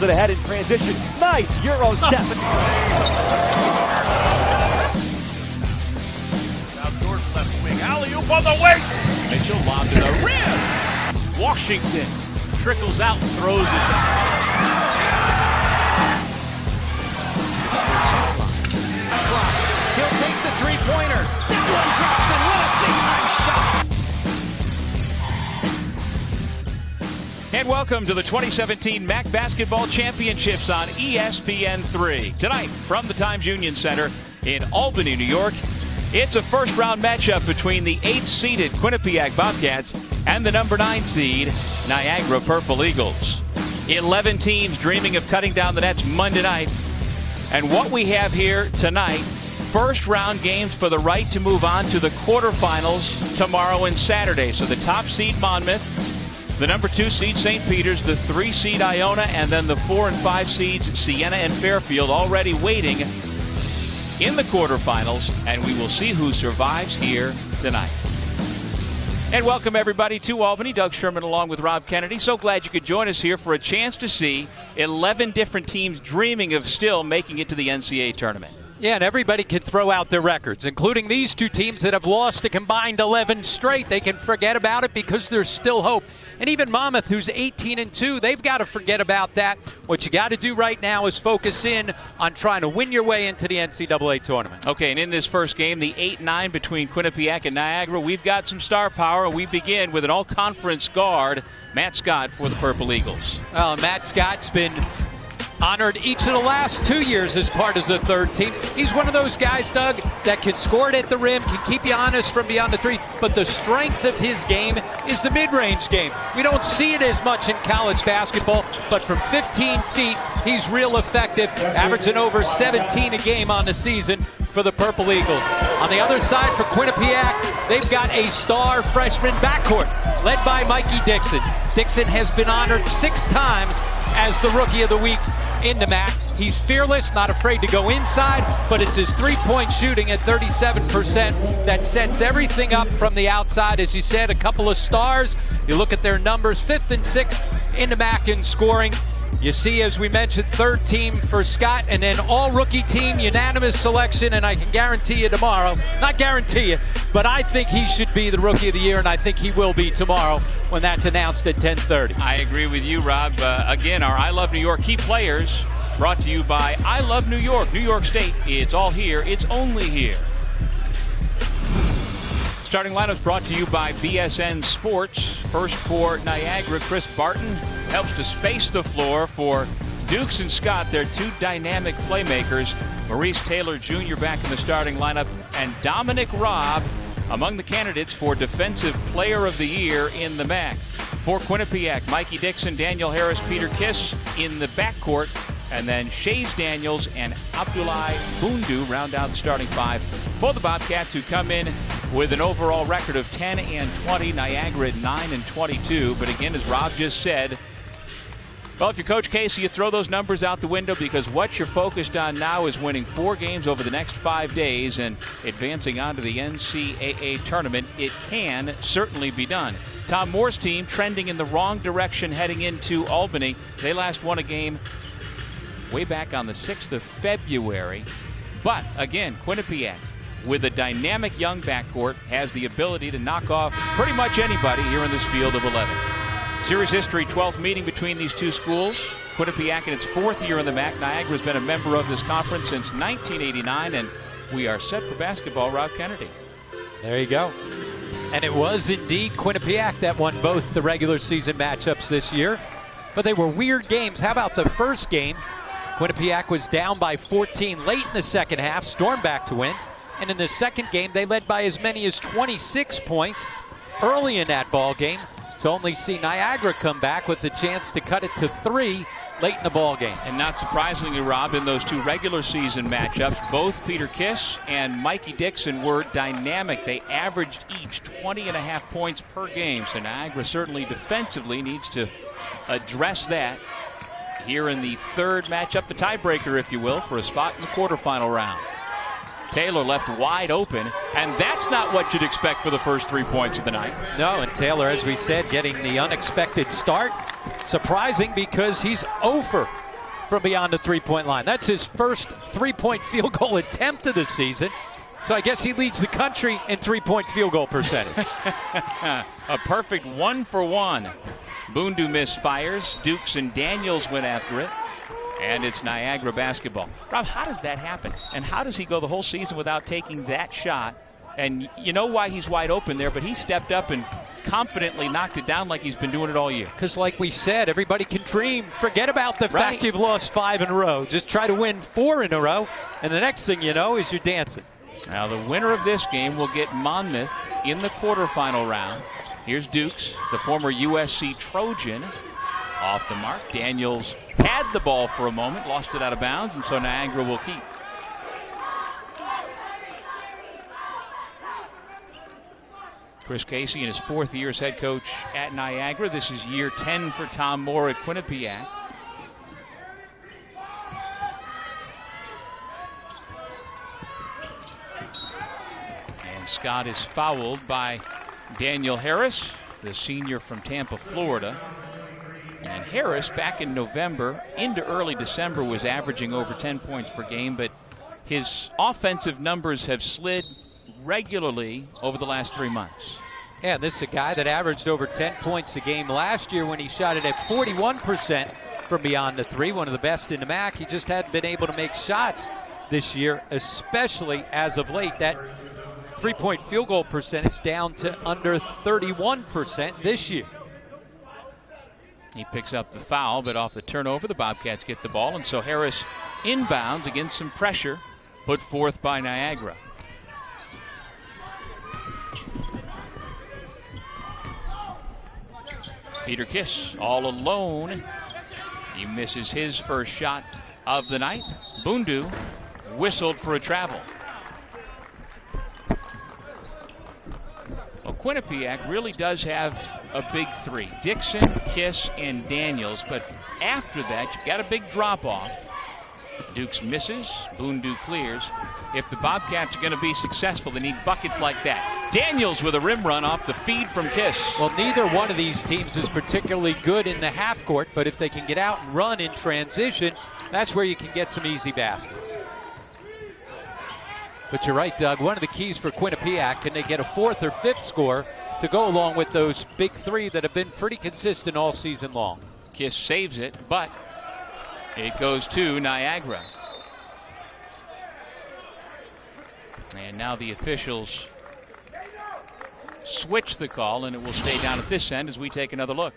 it ahead in transition. Nice Euro step. Now Jordan left wing. Alley-oop on the waist. Mitchell lob to the rim. Washington trickles out and throws it down. He'll take the three-pointer. That one drops, and what a big-time shot. And welcome to the 2017 MAAC Basketball Championships on ESPN3. Tonight, from the Times Union Center in Albany, New York, it's a first-round matchup between the 8th-seeded Quinnipiac Bobcats and the number 9 seed Niagara Purple Eagles. 11 teams dreaming of cutting down the nets Monday night. And what we have here tonight, first-round games for the right to move on to the quarterfinals tomorrow and Saturday. So the top seed Monmouth, the number 2 seed St. Peter's, the 3 seed Iona, and then the 4 and 5 seeds Siena and Fairfield already waiting in the quarterfinals, and we will see who survives here tonight. And welcome everybody to Albany. Doug Sherman along with Rob Kennedy. So glad you could join us here for a chance to see 11 different teams dreaming of still making it to the NCAA tournament. Yeah, and everybody can throw out their records, including these two teams that have lost a combined 11 straight. They can forget about it because there's still hope. And even Monmouth, who's 18-2, they've got to forget about that. What you got to do right now is focus in on trying to win your way into the NCAA tournament. Okay, and in this first game, the 8-9 between Quinnipiac and Niagara, we've got some star power. We begin with an all-conference guard, Matt Scott, for the Purple Eagles. Well, Matt Scott's been honored each of the last 2 years as part of the third team. He's one of those guys, Doug, that can score it at the rim, can keep you honest from beyond the three, but the strength of his game is the mid-range game. We don't see it as much in college basketball, but from 15 feet, he's real effective, averaging over 17 a game on the season for the Purple Eagles. On the other side for Quinnipiac, they've got a star freshman backcourt led by Mikey Dixon. Dixon has been honored 6 times as the Rookie of the Week in the MAAC. He's fearless, not afraid to go inside, but it's his three-point shooting at 37% that sets everything up from the outside. As you said, a couple of stars. You look at their numbers, 5th and 6th in the MAAC in scoring. You see, as we mentioned, third team for Scott, and then all-rookie team, unanimous selection, and I can guarantee you tomorrow, not guarantee you, but I think he should be the Rookie of the Year, and I think he will be tomorrow when that's announced at 10:30. I agree with you, Rob. Again, our I Love New York key players brought to you by I Love New York, New York State. It's all here. It's only here. Starting lineups brought to you by BSN Sports. First for Niagara, Chris Barton helps to space the floor for Dukes and Scott. They're 2 dynamic playmakers. Maurice Taylor Jr. back in the starting lineup, and Dominic Robb among the candidates for Defensive Player of the Year in the MAAC. For Quinnipiac, Mikey Dixon, Daniel Harris, Peter Kiss in the backcourt, and then Shays Daniels and Abdoulaye Bundu round out the starting 5 for the Bobcats, who come in with an overall record of 10-20, Niagara at 9-22. But again, as Rob just said, well, if you're Coach Casey, you throw those numbers out the window, because what you're focused on now is winning 4 games over the next 5 days and advancing on to the NCAA tournament. It can certainly be done. Tom Moore's team trending in the wrong direction heading into Albany. They last won a game way back on the 6th of February. But again, Quinnipiac, with a dynamic young backcourt, has the ability to knock off pretty much anybody here in this field of 11. Series history, 12th meeting between these two schools. Quinnipiac in its 4th year in the MAAC. Niagara has been a member of this conference since 1989, and we are set for basketball. Rob Kennedy. There you go. And it was indeed Quinnipiac that won both the regular season matchups this year, but they were weird games. How about the first game? Quinnipiac was down by 14 late in the second half, stormed back to win. And in the second game, they led by as many as 26 points early in that ball game, to only see Niagara come back with the chance to cut it to 3 late in the ball game. And not surprisingly, Rob, in those 2 regular season matchups, both Peter Kiss and Mikey Dixon were dynamic. They averaged each 20.5 points per game. So Niagara certainly defensively needs to address that here in the third matchup, the tiebreaker, if you will, for a spot in the quarterfinal round. Taylor left wide open, and that's not what you'd expect for the first 3 points of the night. No, and Taylor, as we said, getting the unexpected start. Surprising, because he's 0 for from beyond the three-point line. That's his first three-point field goal attempt of the season. So I guess he leads the country in three-point field goal percentage. A perfect 1-for-1. Bundu misfires. Dukes and Daniels went after it. And it's Niagara basketball. Rob, how does that happen? And how does he go the whole season without taking that shot? And you know why he's wide open there, but he stepped up and confidently knocked it down like he's been doing it all year. Because like we said, everybody can dream. Forget about the fact you've lost 5 in a row. Just try to win 4 in a row, and the next thing you know is you're dancing. Now the winner of this game will get Monmouth in the quarterfinal round. Here's Dukes, the former USC Trojan, off the mark. Daniels had the ball for a moment, lost it out of bounds, and so Niagara will keep. Chris Casey in his 4th year as head coach at Niagara. This is year 10 for Tom Moore at Quinnipiac. And Scott is fouled by Daniel Harris, the senior from Tampa, Florida. And Harris, back in November into early December, was averaging over 10 points per game, but his offensive numbers have slid regularly over the last 3 months. Yeah, this is a guy that averaged over 10 points a game last year when he shot it at 41% from beyond the three, one of the best in the MAAC. He just hadn't been able to make shots this year, especially as of late. That three-point field goal percentage down to under 31% this year. He picks up the foul, but off the turnover, the Bobcats get the ball, and so Harris inbounds against some pressure put forth by Niagara. Peter Kiss all alone. He misses his first shot of the night. Bundu whistled for a travel. Well, Quinnipiac really does have a big three. Dixon, Kiss, and Daniels. But after that, you've got a big drop-off. Dukes misses. Bundu clears. If the Bobcats are going to be successful, they need buckets like that. Daniels with a rim run off the feed from Kiss. Well, neither one of these teams is particularly good in the half court, but if they can get out and run in transition, that's where you can get some easy baskets. But you're right, Doug. One of the keys for Quinnipiac, can they get a 4th or 5th score to go along with those big three that have been pretty consistent all season long? Kiss saves it, but it goes to Niagara. And now the officials switch the call, and it will stay down at this end as we take another look.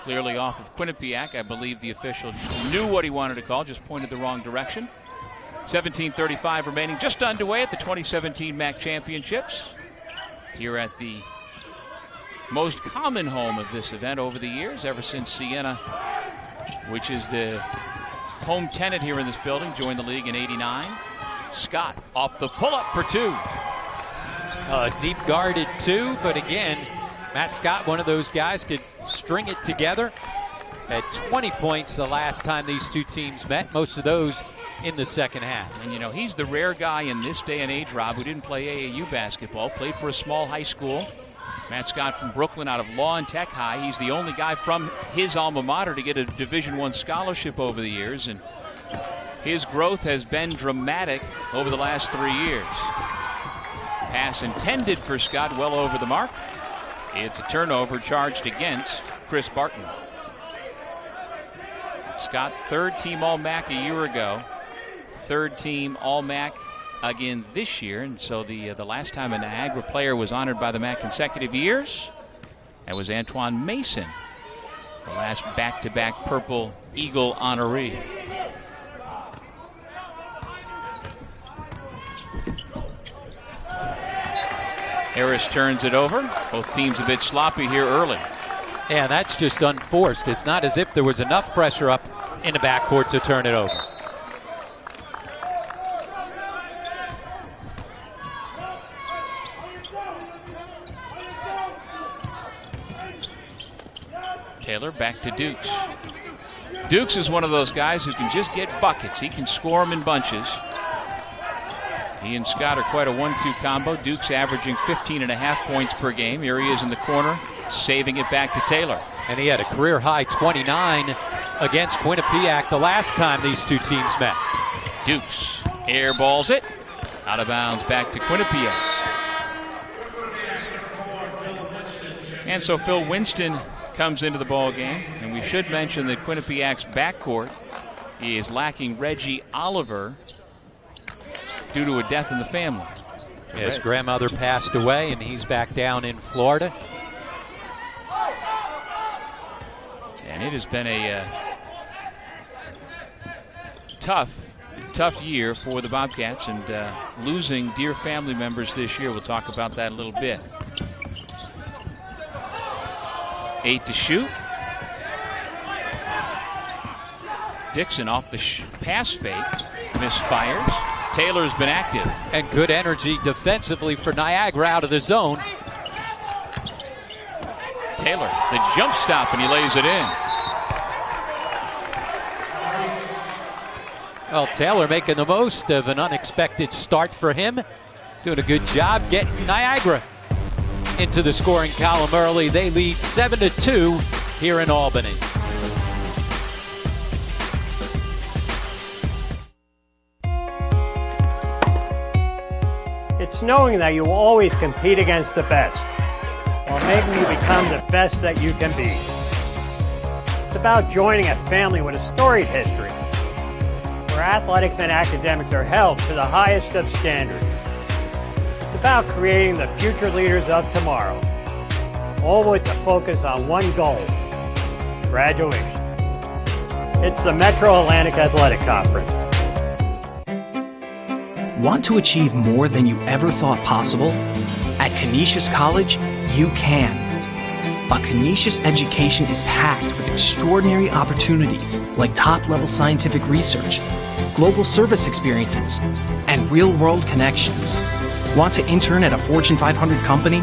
Clearly off of Quinnipiac. I believe the official knew what he wanted to call, just pointed the wrong direction. 17:35 remaining, just underway at the 2017 MAAC Championships. Here at the most common home of this event over the years, ever since Siena, which is the home tenant here in this building, joined the league in '89. Scott off the pull-up for 2. Deep guarded 2, but again, Matt Scott, one of those guys, could string it together. Had 20 points the last time these two teams met, most of those in the second half. And you know, he's the rare guy in this day and age, Rob, who didn't play AAU basketball, played for a small high school. Matt Scott from Brooklyn out of Law and Tech High. He's the only guy from his alma mater to get a Division I scholarship over the years, and his growth has been dramatic over the last 3 years. Pass intended for Scott, well over the mark. It's a turnover charged against Chris Barton. Scott, 3rd-team All-MAAC a year ago. 3rd-team All-MAAC again this year. And so the last time a Niagara player was honored by the MAAC consecutive years, that was Antoine Mason, the last back-to-back Purple Eagle honoree. Harris turns it over. Both teams a bit sloppy here early. And that's just unforced. It's not as if there was enough pressure up in the backcourt to turn it over. Taylor back to Dukes. Dukes is one of those guys who can just get buckets. He can score them in bunches. He and Scott are quite a 1-2 combo. Dukes averaging 15.5 points per game. Here he is in the corner, saving it back to Taylor. And he had a career-high 29 against Quinnipiac the last time these two teams met. Dukes airballs it. Out of bounds back to Quinnipiac. And so Phil Winston comes into the ball game. And we should mention that Quinnipiac's backcourt is lacking Reggie Oliver due to a death in the family. His grandmother passed away, and he's back down in Florida. And it has been a tough year for the Bobcats, and losing dear family members this year. We'll talk about that a little bit. 8 to shoot. Dixon off the pass fake. Misfires. Taylor's been active. And good energy defensively for Niagara out of the zone. Taylor, the jump stop, and he lays it in. Well, Taylor making the most of an unexpected start for him. Doing a good job getting Niagara into the scoring column early. They lead 7-2 here in Albany. It's knowing that you will always compete against the best, while making you become the best that you can be. It's about joining a family with a storied history, where athletics and academics are held to the highest of standards. It's about creating the future leaders of tomorrow, all with the focus on one goal: graduation. It's the Metro Atlantic Athletic Conference. Want to achieve more than you ever thought possible? At Canisius College, you can. A Canisius education is packed with extraordinary opportunities like top-level scientific research, global service experiences, and real-world connections. Want to intern at a Fortune 500 company?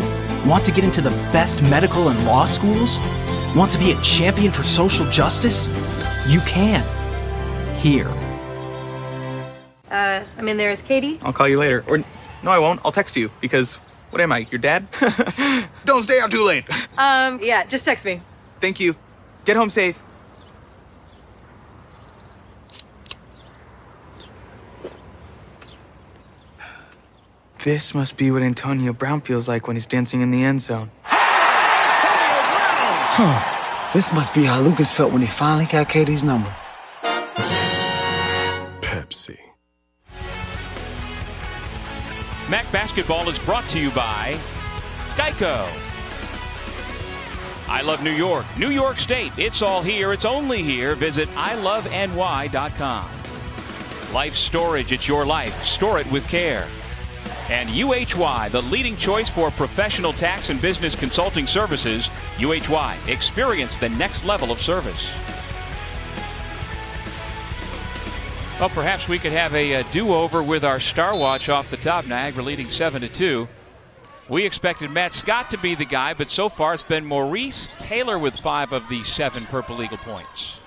Want to get into the best medical and law schools? Want to be a champion for social justice? You can. Here. I'm in there as Katie. I'll call you later. Or, no, I won't. I'll text you because, what am I, your dad? Don't stay out too late. Yeah, just text me. Thank you. Get home safe. This must be what Antonio Brown feels like when he's dancing in the end zone. Huh. This must be how Lucas felt when he finally got Katie's number. Pepsi. MAAC basketball is brought to you by Geico. I love New York. New York State. It's all here. It's only here. Visit iloveny.com. Life Storage. It's your life. Store it with care. And UHY, the leading choice for professional tax and business consulting services. UHY. Experience the next level of service. Well, perhaps we could have a do-over with our Star Watch off the top. Niagara leading 7-2. We expected Matt Scott to be the guy, but so far it's been Maurice Taylor with 5 of the 7 Purple Eagle points.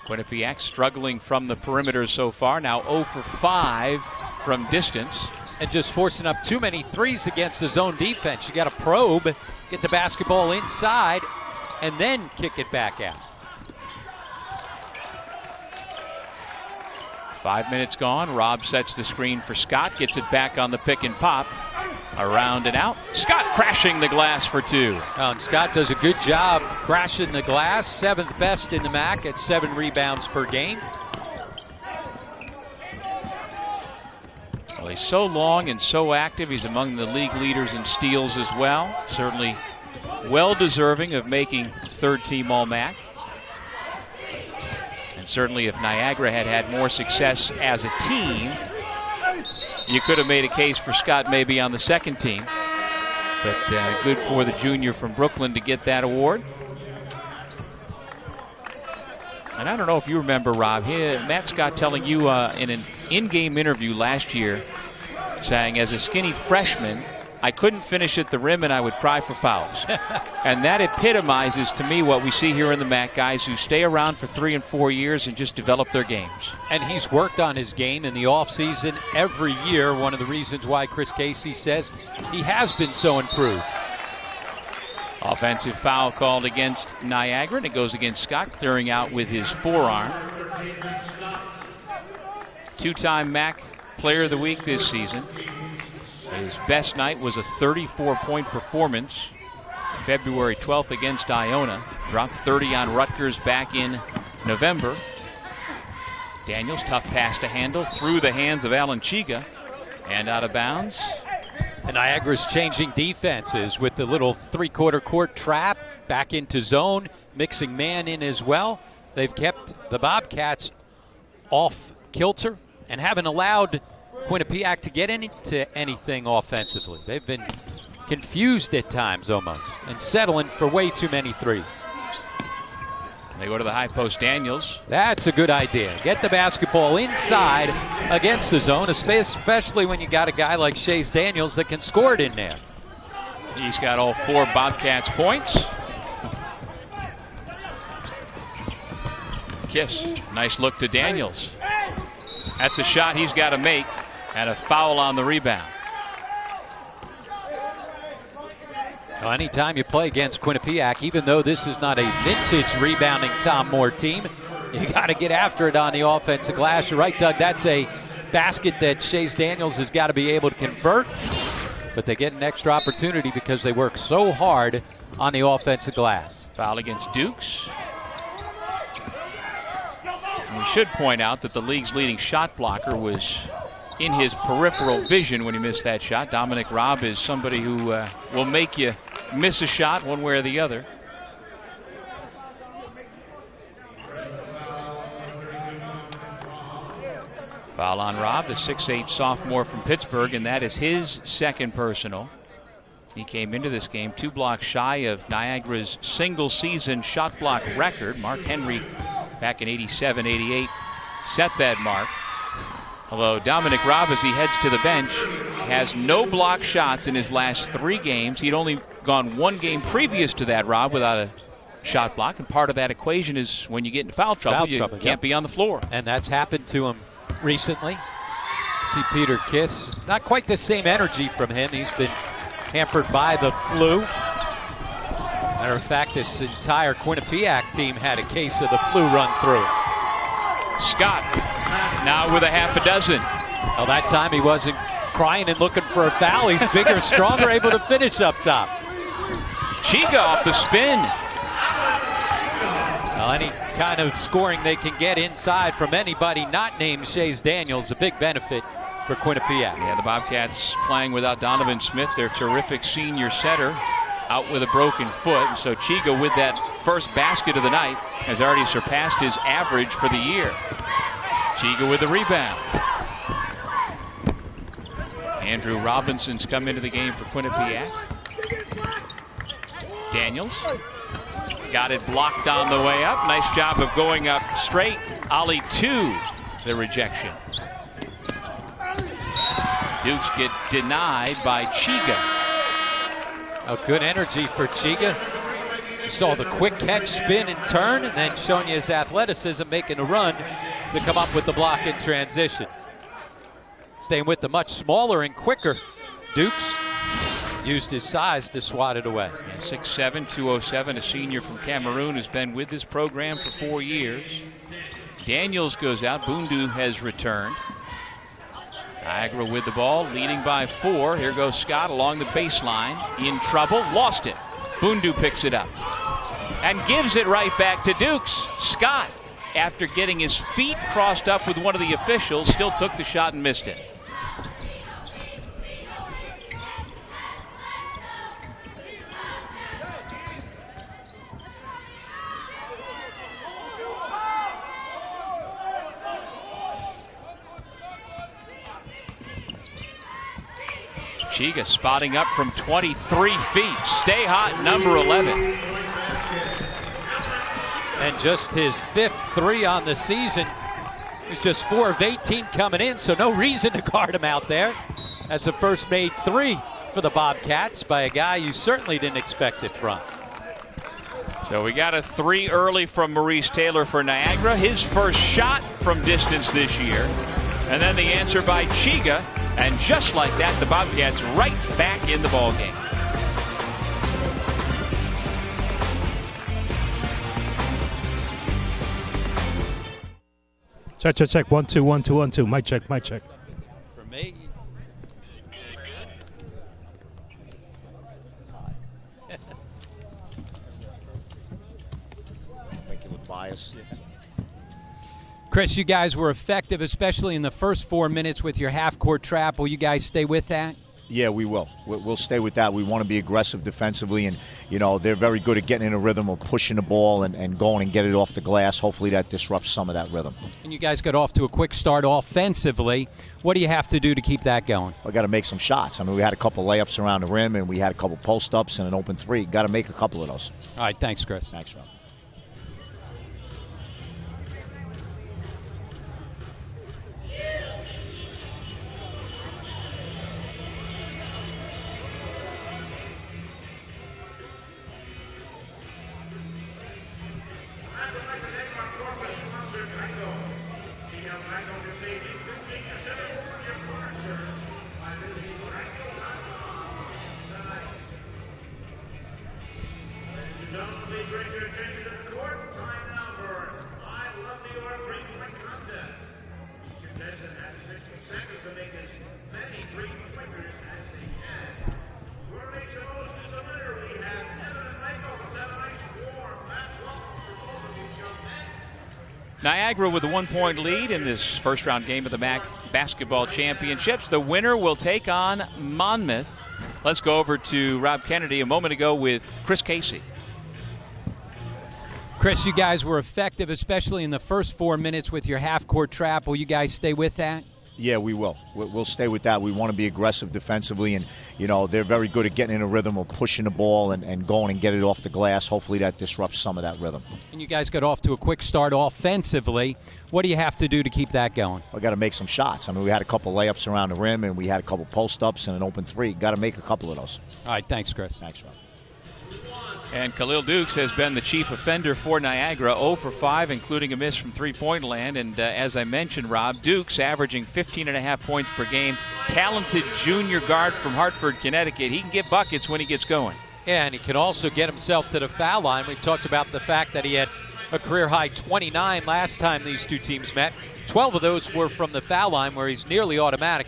Quinnipiac struggling from the perimeter so far. Now 0 for 5 from distance. And just forcing up too many threes against the zone defense. You got to probe, get the basketball inside, and then kick it back out. 5 minutes gone. Rob sets the screen for Scott. Gets it back on the pick and pop. Around and out. Scott crashing the glass for 2. And Scott does a good job crashing the glass. 7th best in the MAAC at 7 rebounds per game. Well, he's so long and so active. He's among the league leaders in steals as well. Certainly well deserving of making third-team All-MAAC. And certainly if Niagara had had more success as a team, you could have made a case for Scott maybe on the second team. But good for the junior from Brooklyn to get that award. And I don't know if you remember, Rob, Matt Scott telling you in an in-game interview last year, saying as a skinny freshman, I couldn't finish at the rim and I would cry for fouls. And that epitomizes to me what we see here in the MAAC, guys who stay around for 3 and 4 years and just develop their games. And he's worked on his game in the offseason every year. One of the reasons why Chris Casey says he has been so improved. Offensive foul called against Niagara, and it goes against Scott, clearing out with his forearm. Two-time MAAC Player of the Week this season. His best night was a 34-point performance February 12th against Iona. Dropped 30 on Rutgers back in November. Daniels, tough pass to handle through the hands of Alan Chiga and out of bounds. And Niagara's changing defenses with the little three-quarter court trap back into zone, mixing man in as well. They've kept the Bobcats off kilter and haven't allowed Quinnipiac to get into anything offensively. They've been confused at times almost and settling for way too many threes. They go to the high post. Daniels. That's a good idea. Get the basketball inside against the zone, especially when you got a guy like Chase Daniels that can score it in there. He's got all 4 Bobcats points. Kiss. Nice look to Daniels. That's a shot he's got to make. And a foul on the rebound. Well, anytime you play against Quinnipiac, even though this is not a vintage rebounding Tom Moore team, you got to get after it on the offensive glass. You're right, Doug. That's a basket that Chase Daniels has got to be able to convert. But they get an extra opportunity because they work so hard on the offensive glass. Foul against Dukes. And we should point out that the league's leading shot blocker was in his peripheral vision when he missed that shot. Dominic Robb is somebody who will make you miss a shot one way or the other. Foul on Robb, the 6'8" sophomore from Pittsburgh, and that is his second personal. He came into this game 2 blocks shy of Niagara's single-season shot block record. Mark Henry, back in 87-88, set that mark. Although Dominic Robb, as he heads to the bench, has no block shots in his last 3 games. He'd only gone 1 game previous to that, Robb, without a shot block. And part of that equation is when you get into foul trouble, you can't be on the floor. And that's happened to him recently. See Peter Kiss. Not quite the same energy from him. He's been hampered by the flu. Matter of fact, this entire Quinnipiac team had a case of the flu run through. Scott now with a half a dozen. Well, that time he wasn't crying and looking for a foul. He's bigger, stronger, able to finish up top. Chiga off the spin. Well, any kind of scoring they can get inside from anybody not named Chase Daniels, a big benefit for Quinnipiac. Yeah, the Bobcats playing without Donovan Smith, their terrific senior setter, out with a broken foot. And so Chiga, with that first basket of the night, has already surpassed his average for the year. Chiga with the rebound. Andrew Robinson's come into the game for Quinnipiac. Daniels got it blocked on the way up. Nice job of going up straight. Ollie to the rejection. Dukes get denied by Chiga. A good energy for Chiga. You saw the quick catch, spin, and turn, and then showing you his athleticism, making a run to come up with the block in transition. Staying with the much smaller and quicker Dukes. Used his size to swat it away. 6'7", 207, a senior from Cameroon who's been with this program for 4 years. Daniels goes out. Bundu has returned. Niagara with the ball, leading by 4. Here goes Scott along the baseline. In trouble, lost it. Bundu picks it up and gives it right back to Dukes. Scott, after getting his feet crossed up with one of the officials, still took the shot and missed it. Chiga spotting up from 23 feet. Stay hot, number 11. And just his 5th 3 on the season. He's just 4 of 18 coming in, so no reason to guard him out there. That's the first made 3 for the Bobcats by a guy you certainly didn't expect it from. So we got a 3 early from Maurice Taylor for Niagara. His first shot from distance this year. And then the answer by Chiga. And just like that, the Bobcats right back in the ballgame. Check. 1 2 1 2 1 2. Mic check. For me. Make you look biased. Chris, you guys were effective, especially in the first 4 minutes with your half-court trap. Will you guys stay with that? Yeah, we will. We'll stay with that. We want to be aggressive defensively, and, you know, they're very good at getting in a rhythm of pushing the ball and going and get it off the glass. Hopefully that disrupts some of that rhythm. And you guys got off to a quick start offensively. What do you have to do to keep that going? We got to make some shots. I mean, we had a couple layups around the rim, and we had a couple post-ups and an open three. Got to make a couple of those. All right, thanks, Chris. Thanks, Rob. Niagara with a 1-point lead in this first-round game of the MAAC Basketball Championships. The winner will take on Monmouth. Let's go over to Rob Kennedy a moment ago with Chris Casey. Chris, you guys were effective, especially in the first 4 minutes with your half-court trap. Will you guys stay with that? Yeah, we will. We'll stay with that. We want to be aggressive defensively, and, you know, they're very good at getting in a rhythm of pushing the ball and going and get it off the glass. Hopefully that disrupts some of that rhythm. And you guys got off to a quick start offensively. What do you have to do to keep that going? We got to make some shots. I mean, we had a couple layups around the rim, and we had a couple post-ups and an open three. Got to make a couple of those. All right, thanks, Chris. Thanks, Rob. And Khalil Dukes has been the chief offender for Niagara, 0 for 5, including a miss from three-point land. And as I mentioned, Rob, Dukes averaging 15.5 points per game. Talented junior guard from Hartford, Connecticut. He can get buckets when he gets going. Yeah, and he can also get himself to the foul line. We've talked about the fact that he had a career-high 29 last time these two teams met. 12 of those were from the foul line, where he's nearly automatic.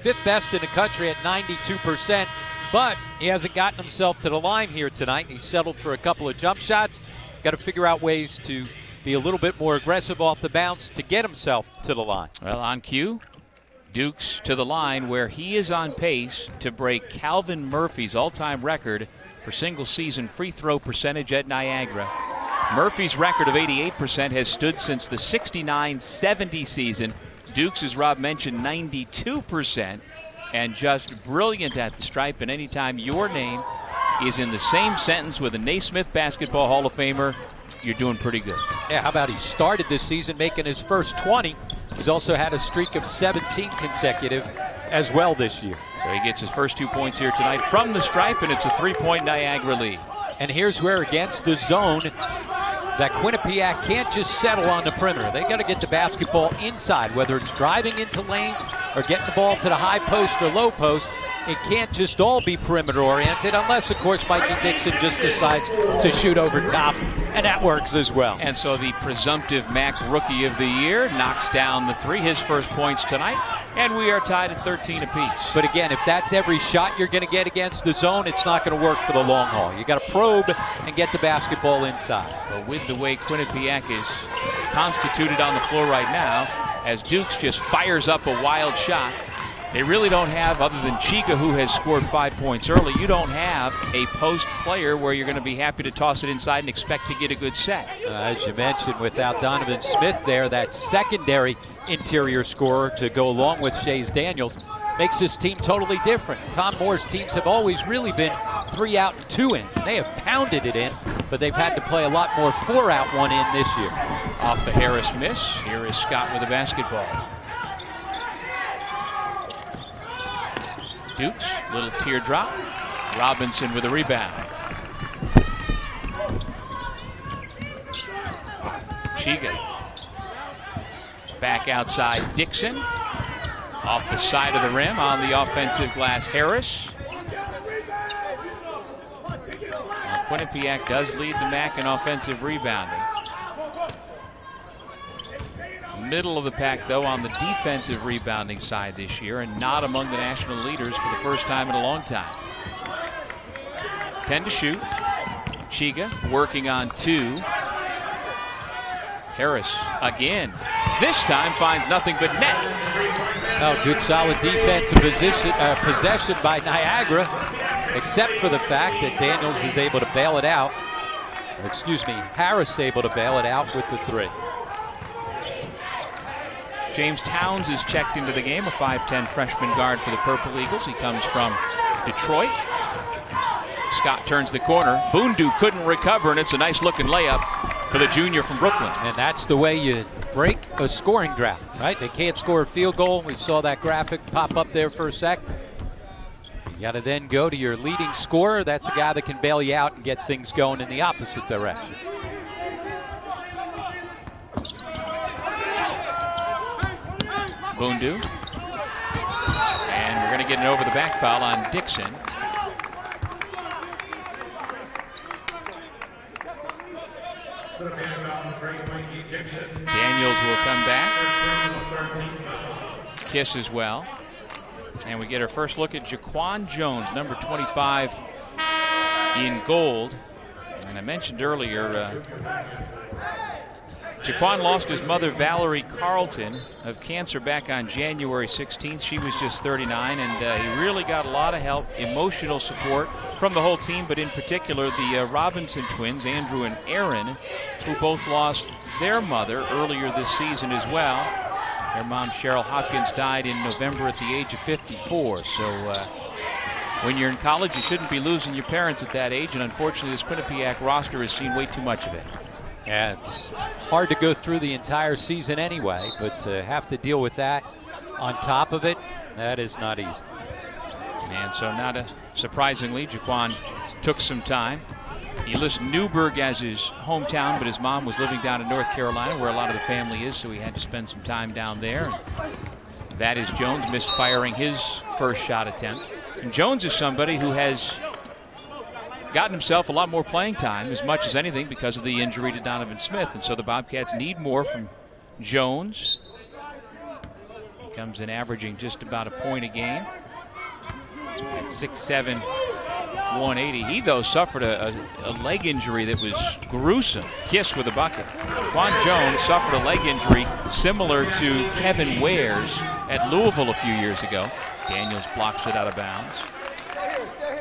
5th best in the country at 92%. But he hasn't gotten himself to the line here tonight. He settled for a couple of jump shots. Got to figure out ways to be a little bit more aggressive off the bounce to get himself to the line. Well, on cue, Dukes to the line, where he is on pace to break Calvin Murphy's all-time record for single-season free throw percentage at Niagara. Murphy's record of 88% has stood since the 69-70 season. Dukes, as Rob mentioned, 92%. And just brilliant at the stripe. And anytime your name is in the same sentence with a Naismith Basketball Hall of Famer, you're doing pretty good. Yeah, how about he started this season making his first 20. He's also had a streak of 17 consecutive as well this year. So he gets his first 2 points here tonight from the stripe, and it's a 3-point Niagara lead. And here's where, against the zone, that Quinnipiac can't just settle on the perimeter. They got to get the basketball inside, whether it's driving into lanes or getting the ball to the high post or low post. It can't just all be perimeter oriented, unless, of course, Mikey Dixon just decides to shoot over top, and that works as well. And so the presumptive MAAC Rookie of the Year knocks down the three, his first points tonight, and we are tied at 13 apiece. But again, if that's every shot you're going to get against the zone, it's not going to work for the long haul. You got to probe and get the basketball inside. But with the way Quinnipiac is constituted on the floor right now, as Dukes just fires up a wild shot, they really don't have, other than Chica, who has scored 5 points early, you don't have a post player where you're going to be happy to toss it inside and expect to get a good set. As you mentioned, without Donovan Smith there, that secondary interior scorer to go along with Shays Daniels, makes this team totally different. Tom Moore's teams have always really been 3 out and 2 in. They have pounded it in, but they've had to play a lot more 4 out 1 in this year. Off the Harris miss, here is Scott with the basketball. Dukes, little teardrop. Robinson with a rebound. Shiga. Back outside Dixon. Off the side of the rim on the offensive glass, Harris. Now, Quinnipiac does lead the MAAC in offensive rebounding. Middle of the pack, though, on the defensive rebounding side this year, and not among the national leaders for the first time in a long time. 10 to shoot. Shiga working on 2. Harris again. This time finds nothing but net. Oh, good solid defensive possession by Niagara, except for the fact that Daniels is able to bail it out. Harris able to bail it out with the 3. James Towns is checked into the game, a 5'10 freshman guard for the Purple Eagles. He comes from Detroit. Scott turns the corner. Bundu couldn't recover, and it's a nice-looking layup for the junior from Brooklyn. And that's the way you break a scoring drought, right? They can't score a field goal. We saw that graphic pop up there for a sec. You got to then go to your leading scorer. That's a guy that can bail you out and get things going in the opposite direction. Bundu. And we're going to get an over the back foul on Dixon. Daniels will come back. Kiss as well. And we get our first look at Jaquan Jones, number 25 in gold. And I mentioned earlier, Jaquan lost his mother, Valerie Carlton, of cancer back on January 16th. She was just 39, and he really got a lot of help, emotional support from the whole team, but in particular the Robinson twins, Andrew and Aaron, who both lost their mother earlier this season as well. Their mom, Cheryl Hopkins, died in November at the age of 54. So when you're in college, you shouldn't be losing your parents at that age, and unfortunately this Quinnipiac roster has seen way too much of it. Yeah, it's hard to go through the entire season anyway, but to have to deal with that on top of it, that is not easy. And so surprisingly, Jaquan took some time. He lists Newburgh as his hometown, but his mom was living down in North Carolina where a lot of the family is, so he had to spend some time down there. And that is Jones misfiring his first shot attempt. And Jones is somebody who has gotten himself a lot more playing time, as much as anything, because of the injury to Donovan Smith. And so the Bobcats need more from Jones. He comes in averaging just about a point a game at 6'7", 180. He, though, suffered a leg injury that was gruesome. Kiss with a bucket. Juan Jones suffered a leg injury similar to Kevin Ware's at Louisville a few years ago. Daniels blocks it out of bounds.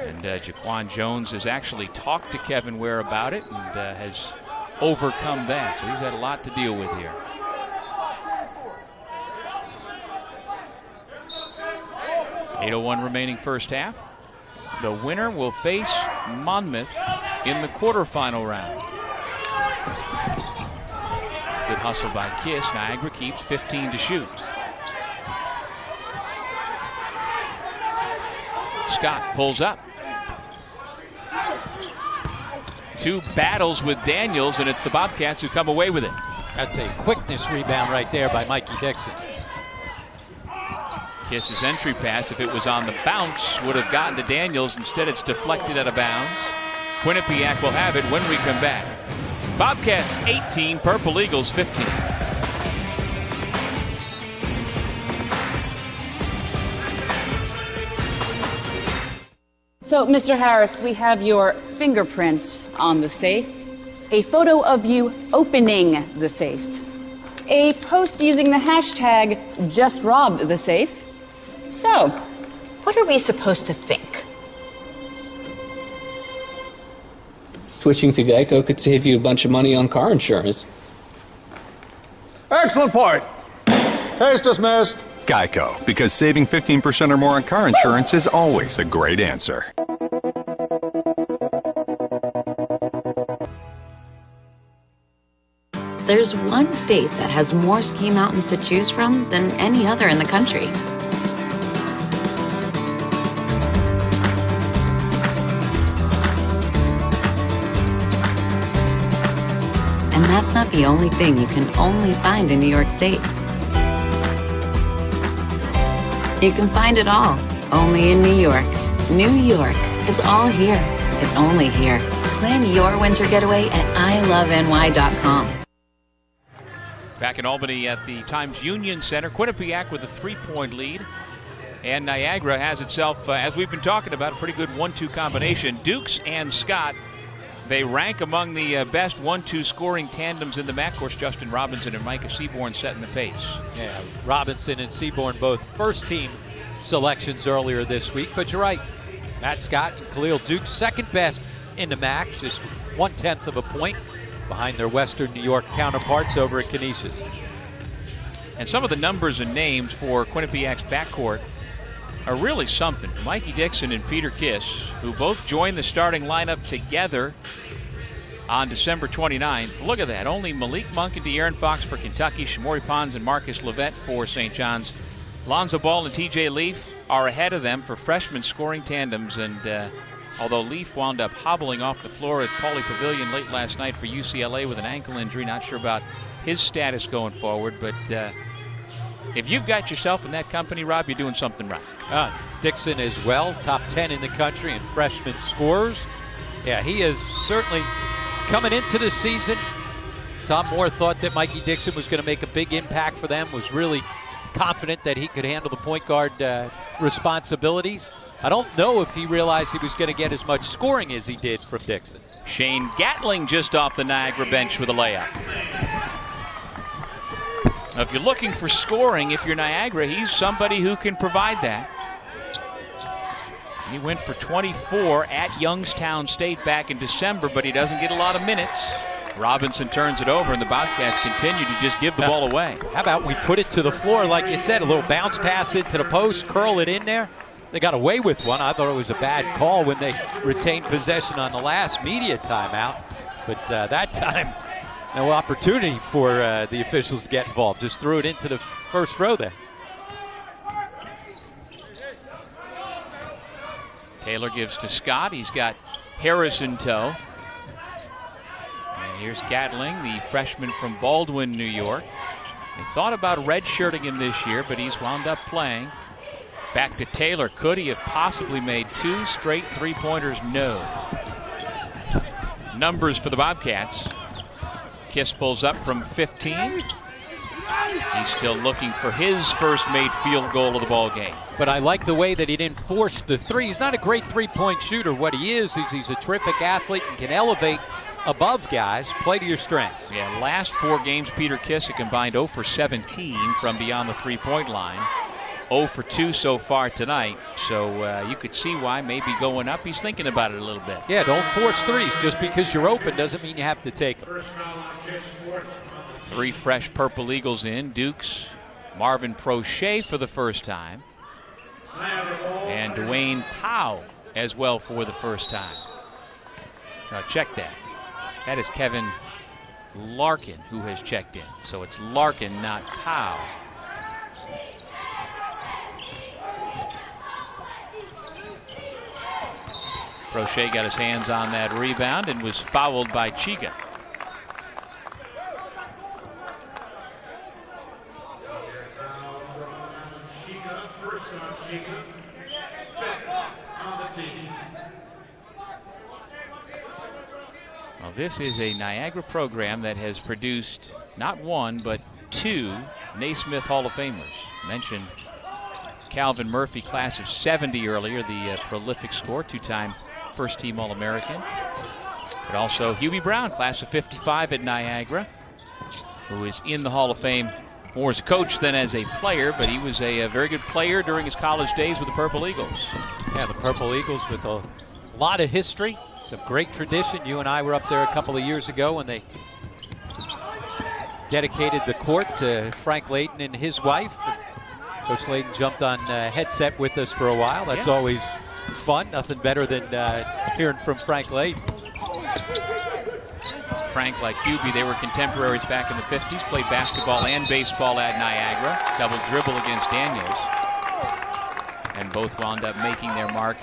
And Jaquan Jones has actually talked to Kevin Ware about it and has overcome that. So he's had a lot to deal with here. .801 remaining first half. The winner will face Monmouth in the quarterfinal round. Good hustle by Kiss. Niagara keeps 15 to shoot. Scott pulls up. 2 battles with Daniels, and it's the Bobcats who come away with it. That's a quickness rebound right there by Mikey Dixon. Kiss's entry pass, if it was on the bounce, would have gotten to Daniels. Instead, it's deflected out of bounds. Quinnipiac will have it when we come back. Bobcats 18, Purple Eagles 15. So, Mr. Harris, we have your fingerprints on the safe, a photo of you opening the safe, a post using the hashtag #JustRobbedTheSafe. So, what are we supposed to think? Switching to Geico could save you a bunch of money on car insurance. Excellent point. Case dismissed. Geico, because saving 15% or more on car insurance is always a great answer. There's one state that has more ski mountains to choose from than any other in the country. And that's not the only thing you can only find in New York State. You can find it all, only in New York. New York is all here. It's only here. Plan your winter getaway at iloveny.com. Back in Albany at the Times Union Center, Quinnipiac with a 3-point lead. And Niagara has itself, as we've been talking about, a pretty good 1-2 combination. Dukes and Scott, they rank among the best 1-2 scoring tandems in the MAAC. Of course, Justin Robinson and Micah Seaborn setting the pace. Yeah, Robinson and Seaborn both first-team selections earlier this week. But you're right, Matt Scott and Khalil Dukes, second best in the MAAC, just 1/10 of a point behind their Western New York counterparts over at Canisius. And some of the numbers and names for Quinnipiac's backcourt are really something. Mikey Dixon and Peter Kiss, who both joined the starting lineup together on December 29th. Look at that. Only Malik Monk and De'Aaron Fox for Kentucky, Shamori Pons and Marcus Levette for St. John's. Lonzo Ball and TJ Leaf are ahead of them for freshman scoring tandems. And although Leaf wound up hobbling off the floor at Pauley Pavilion late last night for UCLA with an ankle injury, not sure about his status going forward. But if you've got yourself in that company, Rob, you're doing something right. Dixon as well, top 10 in the country in freshman scorers. Yeah, he is certainly coming into the season. Tom Moore thought that Mikey Dixon was going to make a big impact for them, was really confident that he could handle the point guard responsibilities. I don't know if he realized he was going to get as much scoring as he did from Dixon. Shane Gatling just off the Niagara bench with a layup. Now, if you're looking for scoring, if you're Niagara, he's somebody who can provide that. He went for 24 at Youngstown State back in December, but he doesn't get a lot of minutes. Robinson turns it over, and the Bobcats continue to just give the ball away. How about we put it to the floor, like you said, a little bounce pass into the post, curl it in there. They got away with one. I thought it was a bad call when they retained possession on the last media timeout. But that time, no opportunity for the officials to get involved. Just threw it into the first row there. Taylor gives to Scott. He's got Harris in tow. And here's Gatling, the freshman from Baldwin, New York. They thought about redshirting him this year, but he's wound up playing. Back to Taylor. Could he have possibly made 2 straight three-pointers? No. Numbers for the Bobcats. Kiss pulls up from 15. He's still looking for his first made field goal of the ball game. But I like the way that he didn't force the three. He's not a great three-point shooter. What he is he's a terrific athlete and can elevate above guys. Play to your strengths. Yeah, last 4 games, Peter Kiss had combined 0 for 17 from beyond the three-point line. 0 for 2 so far tonight. So you could see why maybe going up. He's thinking about it a little bit. Yeah, don't force threes. Just because you're open doesn't mean you have to take them. 3 fresh Purple Eagles in. Dukes, Marvin Prochet for the first time. And Dwayne Powell as well for the first time. Now check that. That is Kevin Larkin who has checked in. So it's Larkin, not Powell. Prochet got his hands on that rebound and was fouled by Chiga. Well, this is a Niagara program that has produced not 1 but 2 Naismith Hall of Famers. Mentioned Calvin Murphy, class of 70 earlier, the prolific scorer, 2-time first-team All-American. But also Hubie Brown, class of 55 at Niagara, who is in the Hall of Fame more as a coach than as a player, but he was a very good player during his college days with the Purple Eagles. Yeah, the Purple Eagles with a lot of history, some great tradition. You and I were up there a couple of years ago when they dedicated the court to Frank Layton and his wife. Coach Layton jumped on headset with us for a while. That's always fun. Nothing better than hearing from Frank Layton. Frank, like Hubie, they were contemporaries back in the 50s, played basketball and baseball at Niagara, double dribble against Daniels, and both wound up making their mark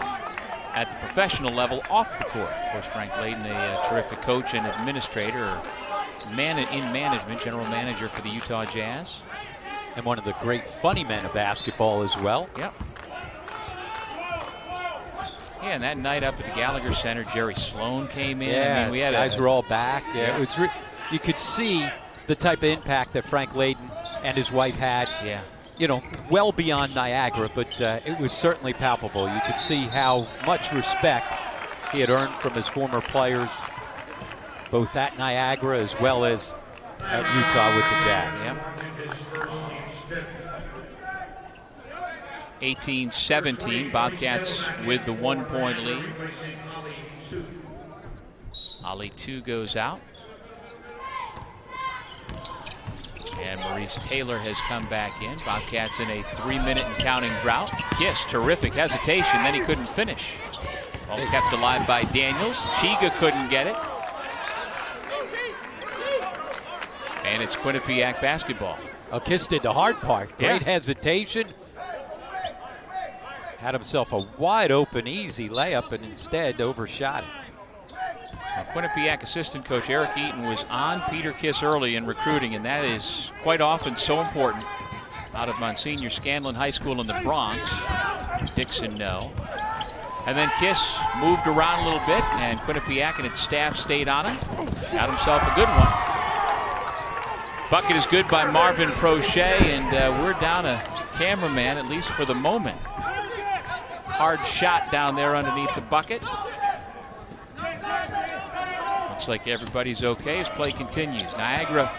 at the professional level off the court. Of course, Frank Layton, a terrific coach and administrator, in management, general manager for the Utah Jazz. And one of the great funny men of basketball as well. Yep. Yeah, and that night up at the Gallagher Center, Jerry Sloan came in. Yeah, I mean, we had guys were all back. Yeah. It was you could see the type of impact that Frank Layden and his wife had. Yeah. You know, well beyond Niagara, but it was certainly palpable. You could see how much respect he had earned from his former players, both at Niagara as well as at Utah with the Jazz. Yeah. 18-17, Bobcats with the 1-point lead. Ali 2 goes out. And Maurice Taylor has come back in. Bobcats in a 3-minute and counting drought. Kiss, terrific hesitation, then he couldn't finish. Ball kept alive by Daniels. Chiga couldn't get it. And it's Quinnipiac basketball. Oh, Kiss did the hard part. Great hesitation. Had himself a wide open, easy layup and instead overshot it. Now, Quinnipiac assistant coach Eric Eaton was on Peter Kiss early in recruiting, and that is quite often so important. Out of Monsignor Scanlon High School in the Bronx. Dixon, no. And then Kiss moved around a little bit, and Quinnipiac and its staff stayed on him. Got himself a good one. Bucket is good by Marvin Prochet, and we're down a cameraman, at least for the moment. Hard shot down there underneath the bucket. Looks like everybody's okay as play continues. Niagara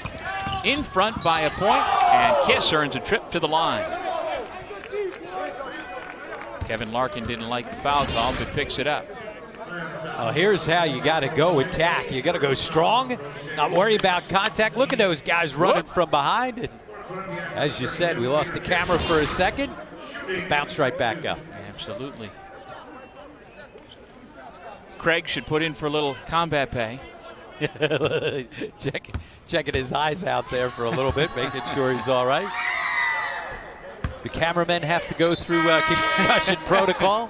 in front by a point, and Kiss earns a trip to the line. Kevin Larkin didn't like the foul call, but picks it up. Well, here's how you got to go attack. You got to go strong, not worry about contact. Look at those guys running from behind. And as you said, we lost the camera for a second. Bounced right back up. Absolutely. Craig should put in for a little combat pay. Checking his eyes out there for a little bit, making sure he's all right. The cameramen have to go through concussion protocol.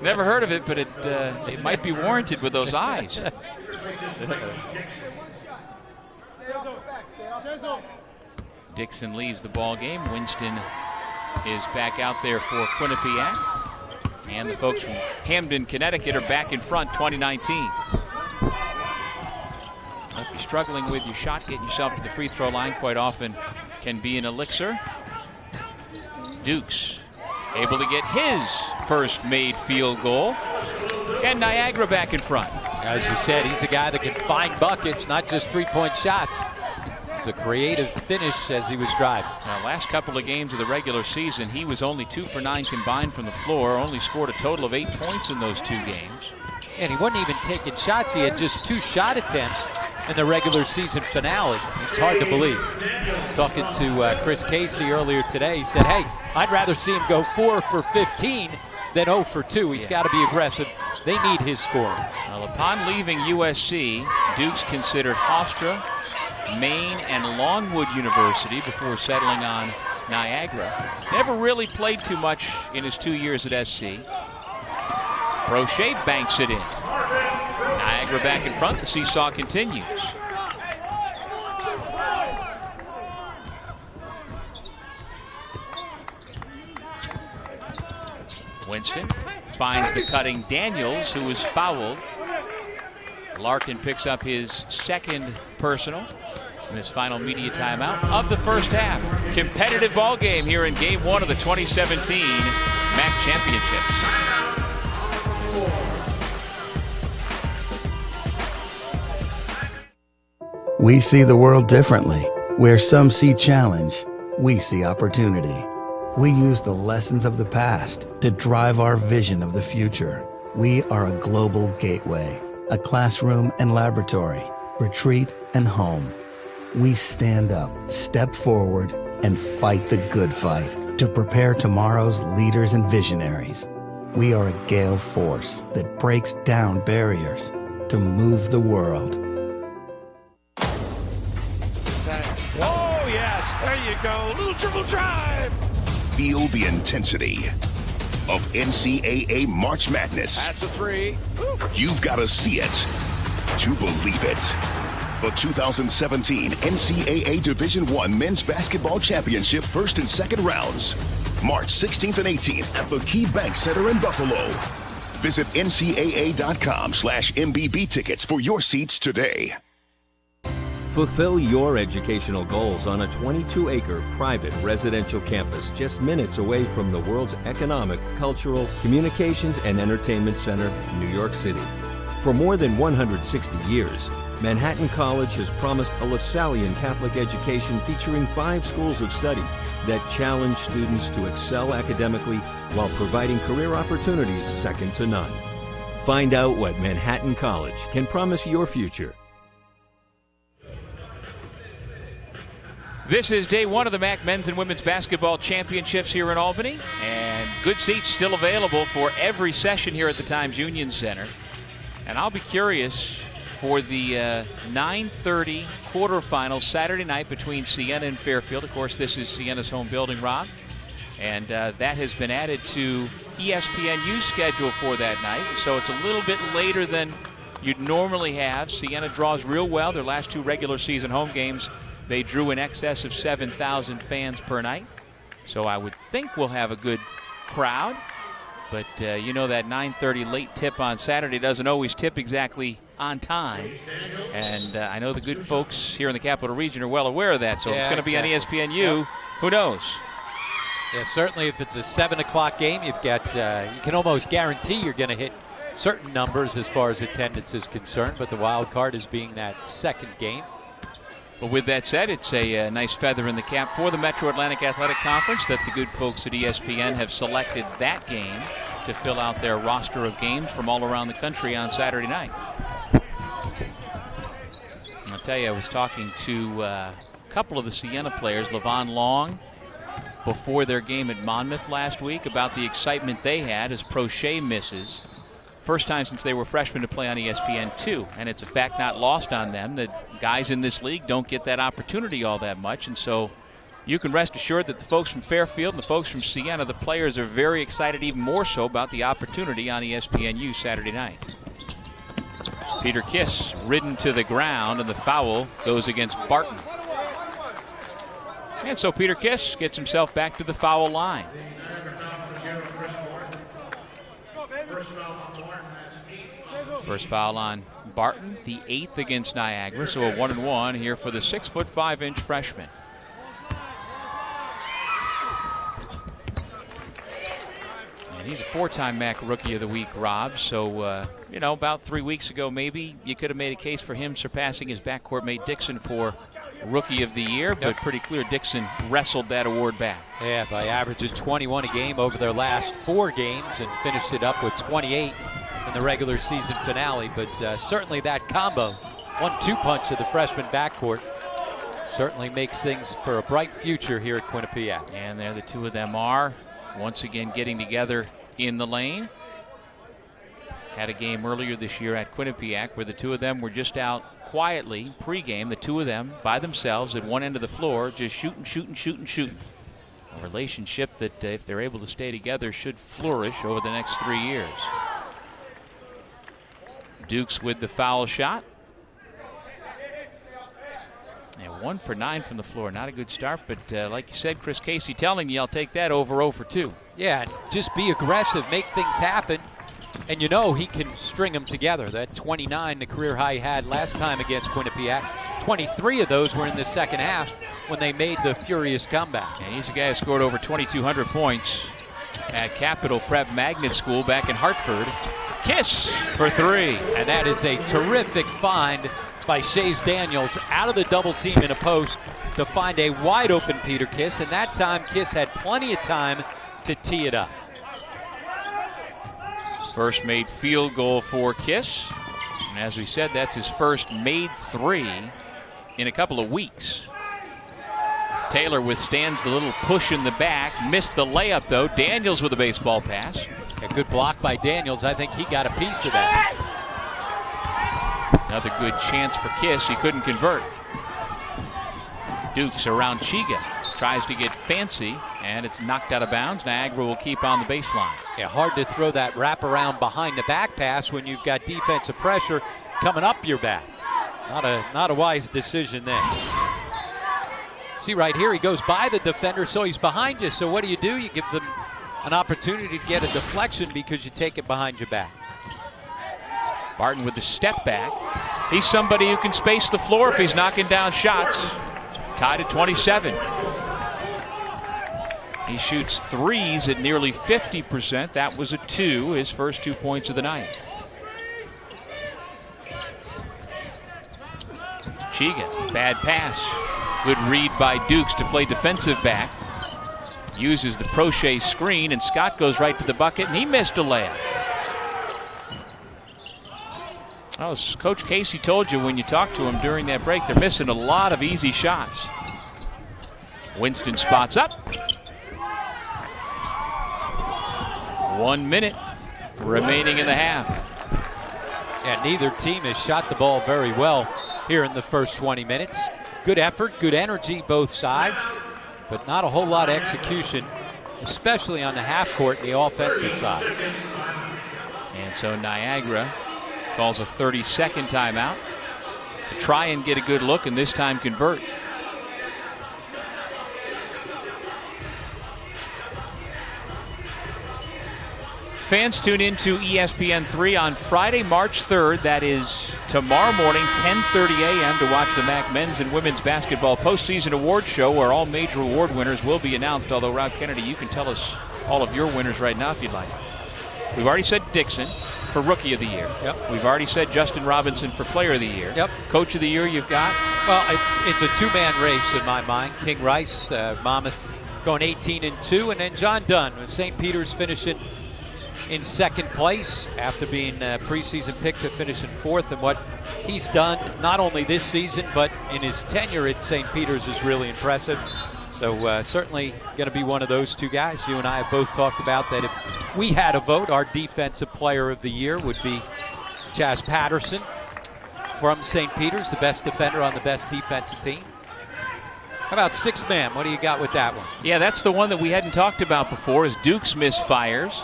Never heard of it, but it might be warranted with those eyes. Dixon leaves the ball game. Winston is back out there for Quinnipiac. And the folks from Hamden, Connecticut are back in front, 2019. If you're struggling with your shot, getting yourself to the free throw line quite often can be an elixir. Dukes able to get his first made field goal. And Niagara back in front. As you said, he's a guy that can find buckets, not just three-point shots. It's a creative finish as he was driving. Now, last couple of games of the regular season, he was only 2 for 9 combined from the floor, only scored a total of 8 points in those 2 games. And he wasn't even taking shots. He had just 2 shot attempts in the regular season finale. It's hard to believe. Talking to Chris Casey earlier today, he said, hey, I'd rather see him go 4 for 15 than 0 for 2. He's got to be aggressive. They need his scoring. Well, upon leaving USC, Dukes considered Hofstra, Maine, and Longwood University before settling on Niagara. Never really played too much in his 2 years at SC. Prochet banks it in. Niagara back in front. The seesaw continues. Winston finds the cutting Daniels, who is fouled. Larkin picks up his second personal in his final media timeout of the first half. Competitive ball game here in Game 1 of the 2017 MAAC Championships. We see the world differently. Where some see challenge, we see opportunity. We use the lessons of the past to drive our vision of the future. We are a global gateway, a classroom and laboratory, retreat and home. We stand up, step forward, and fight the good fight to prepare tomorrow's leaders and visionaries. We are a gale force that breaks down barriers to move the world. Oh, yes, there you go. Little dribble drive. Feel the intensity of NCAA March Madness. That's a 3. You've got to see it to believe it. The 2017 NCAA Division I Men's Basketball Championship first and second rounds. March 16th and 18th at the Key Bank Center in Buffalo. Visit ncaa.com/MBB tickets for your seats today. Fulfill your educational goals on a 22-acre private residential campus just minutes away from the world's economic, cultural, communications, and entertainment center, New York City. For more than 160 years, Manhattan College has promised a Lasallian Catholic education featuring 5 schools of study that challenge students to excel academically while providing career opportunities second to none. Find out what Manhattan College can promise your future. This is day 1 of the MAAC Men's and Women's Basketball Championships here in Albany, and good seats still available for every session here at the Times Union Center. And I'll be curious for the 9:30 quarterfinals Saturday night between Siena and Fairfield. Of course, this is Siena's home building, Rob, and that has been added to ESPNU's schedule for that night. So it's a little bit later than you'd normally have. Siena draws real well. Their last 2 regular season home games, they drew in excess of 7,000 fans per night. So I would think we'll have a good crowd. But you know that 9:30 late tip on Saturday doesn't always tip exactly on time. And I know the good folks here in the Capital Region are well aware of that. So if it's going to be on ESPNU, who knows? Yeah, certainly if it's a 7 o'clock game, you've got you can almost guarantee you're going to hit certain numbers as far as attendance is concerned. But the wild card is being that second game. But with that said, it's a nice feather in the cap for the Metro Atlantic Athletic Conference that the good folks at ESPN have selected that game to fill out their roster of games from all around the country on Saturday night. I'll tell you, I was talking to a couple of the Siena players, Levon Long, before their game at Monmouth last week, about the excitement they had as Prochet misses. First time since they were freshmen to play on ESPN2, and it's a fact not lost on them that guys in this league don't get that opportunity all that much, and so you can rest assured that the folks from Fairfield and the folks from Siena, the players, are very excited, even more so, about the opportunity on ESPNU Saturday night. Peter Kiss ridden to the ground, and the foul goes against Barton. And so Peter Kiss gets himself back to the foul line. First foul on Barton, the 8th against Niagara, so a 1-and-1 here for the 6'5" freshman. And he's a 4-time MAAC Rookie of the Week, Rob. So, you know, about 3 weeks ago, maybe you could have made a case for him surpassing his backcourt mate Dixon for Rookie of the Year, but pretty clear Dixon wrestled that award back. Yeah, by averages 21 a game over their last 4 games and finished it up with 28 in the regular season finale. But certainly that combo, 1-2 punch of the freshman backcourt, certainly makes things for a bright future here at Quinnipiac. And there the two of them are once again getting together in the lane. Had a game earlier this year at Quinnipiac where the two of them were just out quietly pregame, the two of them by themselves at one end of the floor, just shooting. A relationship that, if they're able to stay together, should flourish over the next 3 years. Dukes with the foul shot. And 1 for 9 from the floor. Not a good start, but like you said, Chris Casey telling you, I'll take that over 0 for 2. Yeah, just be aggressive, make things happen. And you know he can string them together. That 29, the career high he had last time against Quinnipiac. 23 of those were in the second half when they made the furious comeback. And he's a guy who scored over 2,200 points at Capital Prep Magnet School back in Hartford. Kiss for 3. And that is a terrific find by Shays Daniels out of the double team in a post to find a wide open Peter Kiss. And that time Kiss had plenty of time to tee it up. First made field goal for Kiss. And as we said, that's his first made 3 in a couple of weeks. Taylor withstands the little push in the back. Missed the layup, though. Daniels with a baseball pass. A good block by Daniels. I think he got a piece of that. Another good chance for Kiss. He couldn't convert. Dukes around Chiga. Tries to get fancy, and it's knocked out of bounds. Niagara will keep on the baseline. Yeah, hard to throw that wraparound behind the back pass when you've got defensive pressure coming up your back. Not a wise decision then. See right here, he goes by the defender, so he's behind you. So what do? You give them an opportunity to get a deflection because you take it behind your back. Barton with the step back. He's somebody who can space the floor if he's knocking down shots. Tied at 27. He shoots threes at nearly 50%. That was a 2, his first 2 points of the night. Chiga, bad pass. Good read by Dukes to play defensive back. Uses the Prochet screen, and Scott goes right to the bucket, and he missed a layup. Oh, Coach Casey told you when you talked to him during that break, they're missing a lot of easy shots. Winston spots up. 1 minute remaining in the half. Yeah, neither team has shot the ball very well here in the first 20 minutes. Good effort, good energy both sides, but not a whole lot of execution, especially on the half court, the offensive side. And so Niagara calls a 30-second timeout to try and get a good look and this time convert. Fans tune into ESPN3 on Friday, March 3rd. That is tomorrow morning, 10:30 a.m. to watch the MAAC men's and women's basketball postseason award show where all major award winners will be announced. Although, Rob Kennedy, you can tell us all of your winners right now if you'd like. We've already said Dixon for Rookie of the Year. Yep. We've already said Justin Robinson for Player of the Year. Yep. Coach of the Year you've got? Well, it's a two-man race in my mind. King Rice, Monmouth going 18-2, and then John Dunn with St. Peter's finishing in second place after being preseason pick to finish in fourth. And what he's done not only this season but in his tenure at St. Peter's is really impressive. So certainly going to be one of those two guys. You and I have both talked about that if we had a vote, our defensive player of the year would be Chaz Patterson from St. Peter's, the best defender on the best defensive team. How about sixth man? What do you got with that one? Yeah, that's the one that we hadn't talked about before is Duke's misfires.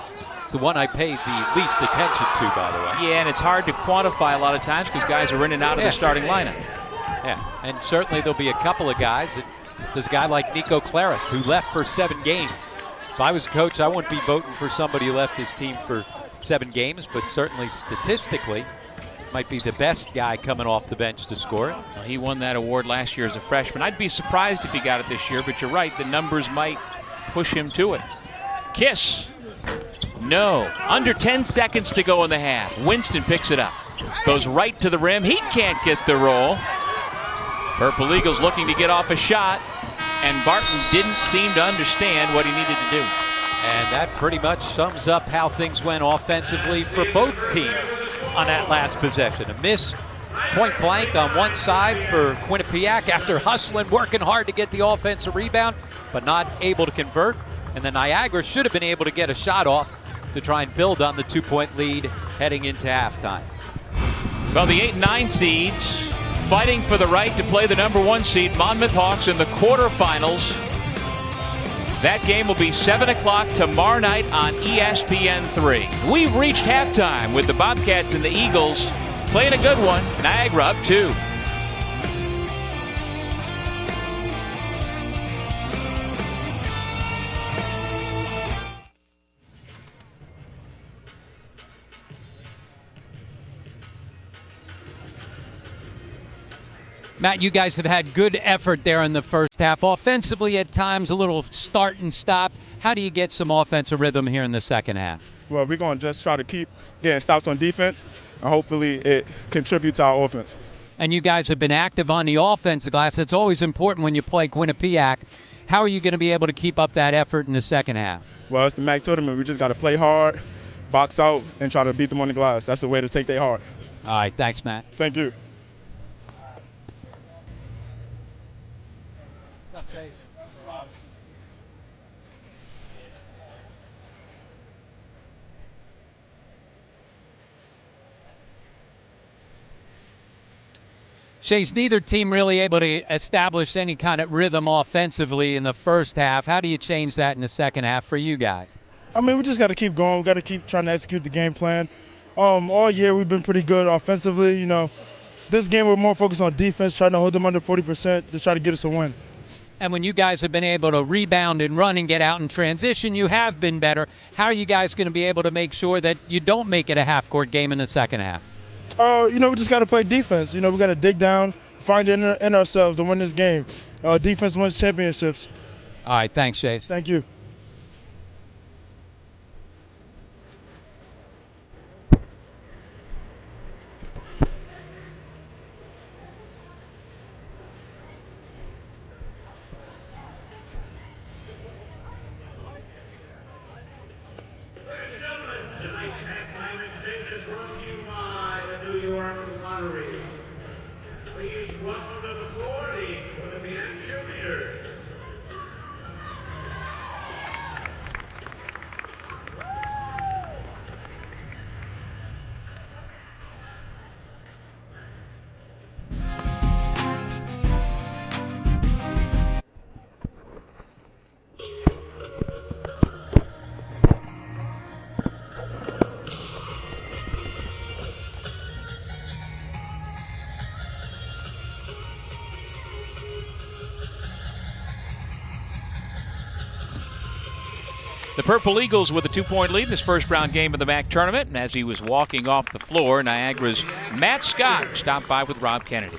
It's the one I paid the least attention to, by the way. Yeah, and it's hard to quantify a lot of times because guys are in and out of the starting lineup. Yeah, and certainly there'll be a couple of guys. There's a guy like Nico Claret who left for 7 games. If I was a coach, I wouldn't be voting for somebody who left his team for 7 games, but certainly statistically might be the best guy coming off the bench to score it. Well, he won that award last year as a freshman. I'd be surprised if he got it this year, but you're right, the numbers might push him to it. Kiss. No. Under 10 seconds to go in the half. Winston picks it up. Goes right to the rim. He can't get the roll. Purple Eagles looking to get off a shot, and Barton didn't seem to understand what he needed to do. And that pretty much sums up how things went offensively for both teams on that last possession. A miss point blank on one side for Quinnipiac after hustling, working hard to get the offensive rebound, but not able to convert. And then Niagara should have been able to get a shot off to try and build on the 2-point lead heading into halftime. Well, the 8 and 9 seeds fighting for the right to play the number 1 seed, Monmouth Hawks, in the quarterfinals. That game will be 7 o'clock tomorrow night on ESPN3. We've reached halftime with the Bobcats and the Eagles playing a good one. Niagara up 2. Matt, you guys have had good effort there in the first half. Offensively, at times, a little start and stop. How do you get some offensive rhythm here in the second half? Well, we're going to just try to keep getting stops on defense, and hopefully it contributes to our offense. And you guys have been active on the offensive glass. It's always important when you play Quinnipiac. How are you going to be able to keep up that effort in the second half? Well, it's the MAAC tournament. We just got to play hard, box out, and try to beat them on the glass. That's the way to take their heart. All right, thanks, Matt. Thank you. Shays, neither team really able to establish any kind of rhythm offensively in the first half. How do you change that in the second half for you guys? I mean, we just got to keep going. We got to keep trying to execute the game plan. All year we've been pretty good offensively. You know, This game, we're more focused on defense, trying to hold them under 40% to try to get us a win. And when you guys have been able to rebound and run and get out in transition, you have been better. How are you guys going to be able to make sure that you don't make it a half-court game in the second half? We just got to play defense. We got to dig down, find it in ourselves to win this game. Defense wins championships. All right, thanks, Chase. Thank you. Please welcome to the floor the Quinnipiac cheerleaders. The Purple Eagles with a 2-point lead in this first-round game of the MAAC tournament. And as he was walking off the floor, Niagara's Matt Scott stopped by with Rob Kennedy.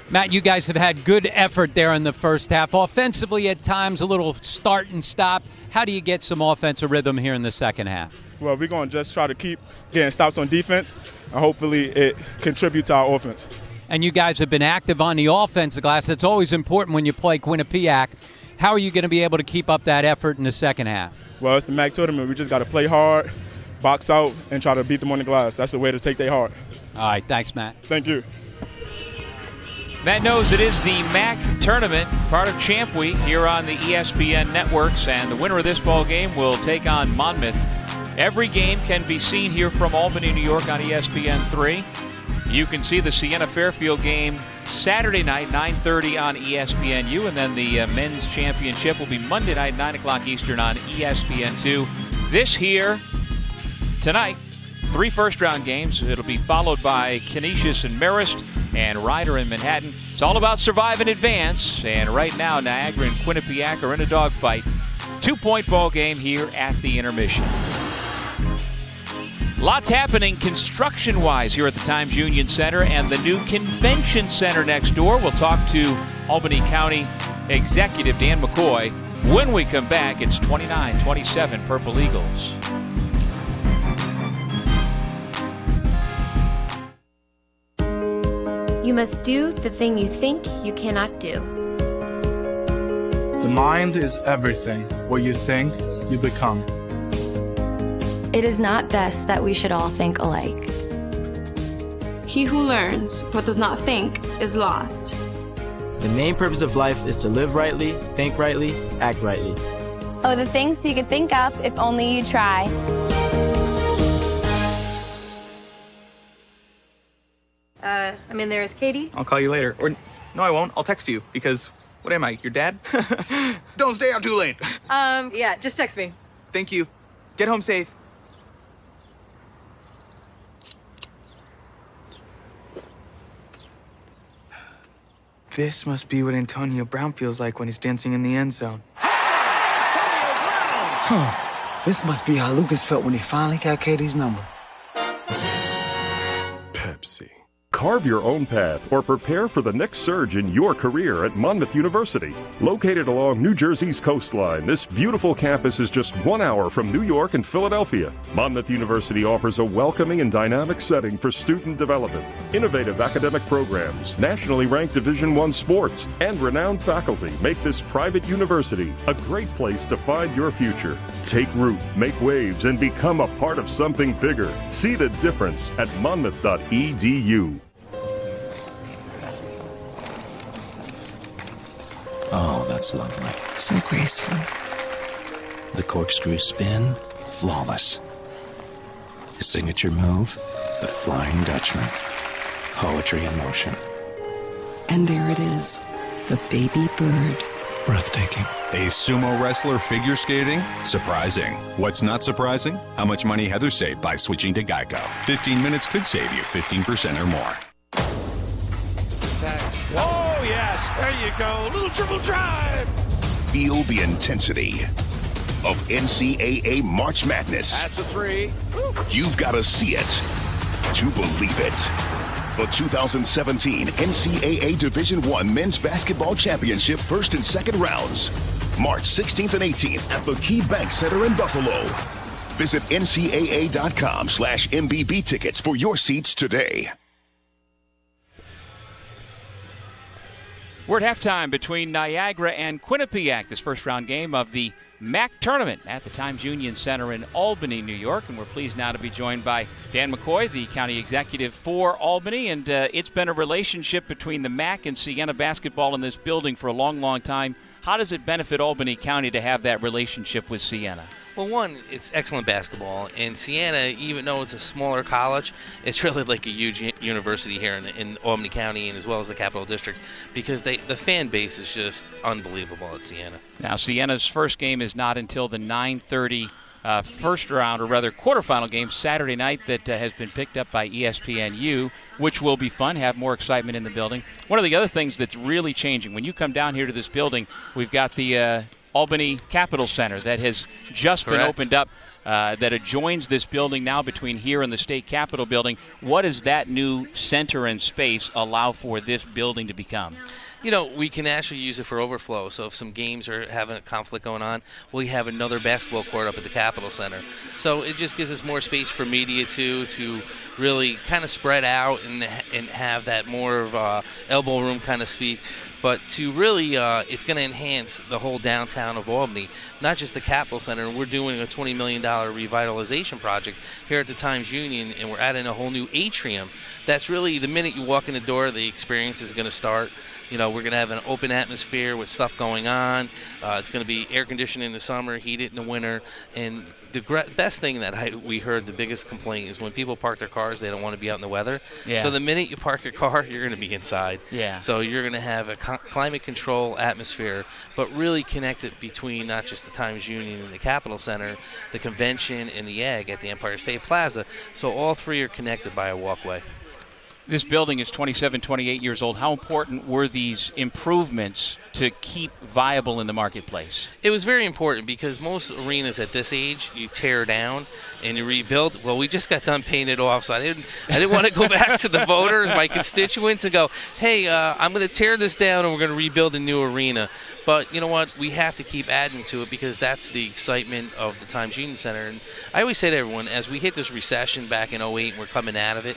Matt, you guys have had good effort there in the first half. Offensively, at times, a little start and stop. How do you get some offensive rhythm here in the second half? Well, we're going to just try to keep getting stops on defense, and hopefully it contributes to our offense. And you guys have been active on the offensive glass. It's always important when you play Quinnipiac. How are you going to be able to keep up that effort in the second half? Well, it's the MAAC tournament. We just got to play hard, box out, and try to beat them on the glass. That's the way to take their heart. All right. Thanks, Matt. Thank you. Matt knows it is the MAAC tournament, part of Champ Week here on the ESPN networks, and the winner of this ball game will take on Monmouth. Every game can be seen here from Albany, New York on ESPN3. You can see the Siena Fairfield game Saturday night, 9:30 on ESPNU, and then the men's championship will be Monday night, 9 o'clock Eastern on ESPN2. This here tonight, 3 first-round games. It'll be followed by Canisius and Marist and Ryder in Manhattan. It's all about survive and advance, and right now Niagara and Quinnipiac are in a dogfight. 2-point ball game here at the intermission. Lots happening construction-wise here at the Times Union Center and the new convention center next door. We'll talk to Albany County Executive Dan McCoy. When we come back, it's 29-27 Purple Eagles. You must do the thing you think you cannot do. The mind is everything. What you think, you become. It is not best that we should all think alike. He who learns but does not think is lost. The main purpose of life is to live rightly, think rightly, act rightly. Oh, the things you could think up if only you try. There's Katie. I'll call you later. Or, no, I won't. I'll text you because, what am I, your dad? Don't stay out too late. Yeah, just text me. Thank you. Get home safe. This must be what Antonio Brown feels like when he's dancing in the end zone. This must be how Lucas felt when he finally got Katie's number. Pepsi. Carve your own path or prepare for the next surge in your career at Monmouth University. Located along New Jersey's coastline, this beautiful campus is just 1 hour from New York and Philadelphia. Monmouth University offers a welcoming and dynamic setting for student development, innovative academic programs, nationally ranked Division I sports, and renowned faculty make this private university a great place to find your future. Take root, make waves, and become a part of something bigger. See the difference at monmouth.edu. Oh, that's lovely. So graceful. The corkscrew spin, flawless. His signature move, the Flying Dutchman. Poetry in motion. And there it is, the baby bird. breathtaking. A sumo wrestler figure skating? Surprising. What's not surprising? How much money Heather saved by switching to Geico. 15 minutes could save you 15% or more. Oh, yes. There you go. Little triple drive. Feel the intensity of NCAA March Madness. That's a three. You've got to see it to believe it. The 2017 NCAA Division I Men's Basketball Championship first and second rounds. March 16th and 18th at the Key Bank Center in Buffalo. Visit ncaa.com/MBB tickets for your seats today. We're at halftime between Niagara and Quinnipiac, this first round game of the MAAC tournament at the Times Union Center in Albany, New York. And we're pleased now to be joined by Dan McCoy, the county executive for Albany. And it's been a relationship between the MAAC and Siena basketball in this building for a long, long time. How does it benefit Albany County to have that relationship with Siena? Well, one, it's excellent basketball, and Siena, even though it's a smaller college, it's really like a huge university here in Albany County and as well as the Capital District, because the fan base is just unbelievable at Siena. Now, Siena's first game is not until the 9:30 first round, or rather quarterfinal game Saturday night that has been picked up by ESPNU, which will be fun, have more excitement in the building. One of the other things that's really changing, when you come down here to this building, we've got the Albany Capitol Center that has just been opened up, that adjoins this building now between here and the State Capitol building. What does that new center and space allow for this building to become? You know, we can actually use it for overflow. So if some games are having a conflict going on, we have another basketball court up at the Capitol Center. So it just gives us more space for media, too, to really kind of spread out and have that more of elbow room kind of speak. But to really, it's going to enhance the whole downtown of Albany, not just the Capitol Center. We're doing a $20 million revitalization project here at the Times Union, and we're adding a whole new atrium. That's really, the minute you walk in the door, the experience is going to start. You know, we're going to have an open atmosphere with stuff going on. It's going to be air conditioned in the summer, heated in the winter. And the best thing that we heard, the biggest complaint, is when people park their cars, they don't want to be out in the weather. Yeah. So the minute you park your car, you're going to be inside. Yeah. So you're going to have a climate control atmosphere, but really connected between not just the Times Union and the Capitol Center, the convention, and the Egg at the Empire State Plaza. So all three are connected by a walkway. This building is 27, 28 years old. How important were these improvements to keep viable in the marketplace? It was very important because most arenas at this age, you tear down and you rebuild. Well, we just got done paying it off, so I didn't want to go back to the voters, my constituents, and go, hey, I'm going to tear this down and we're going to rebuild a new arena. But you know what? We have to keep adding to it because that's the excitement of the Times Union Center. And I always say to everyone, as we hit this recession back in 2008 and we're coming out of it,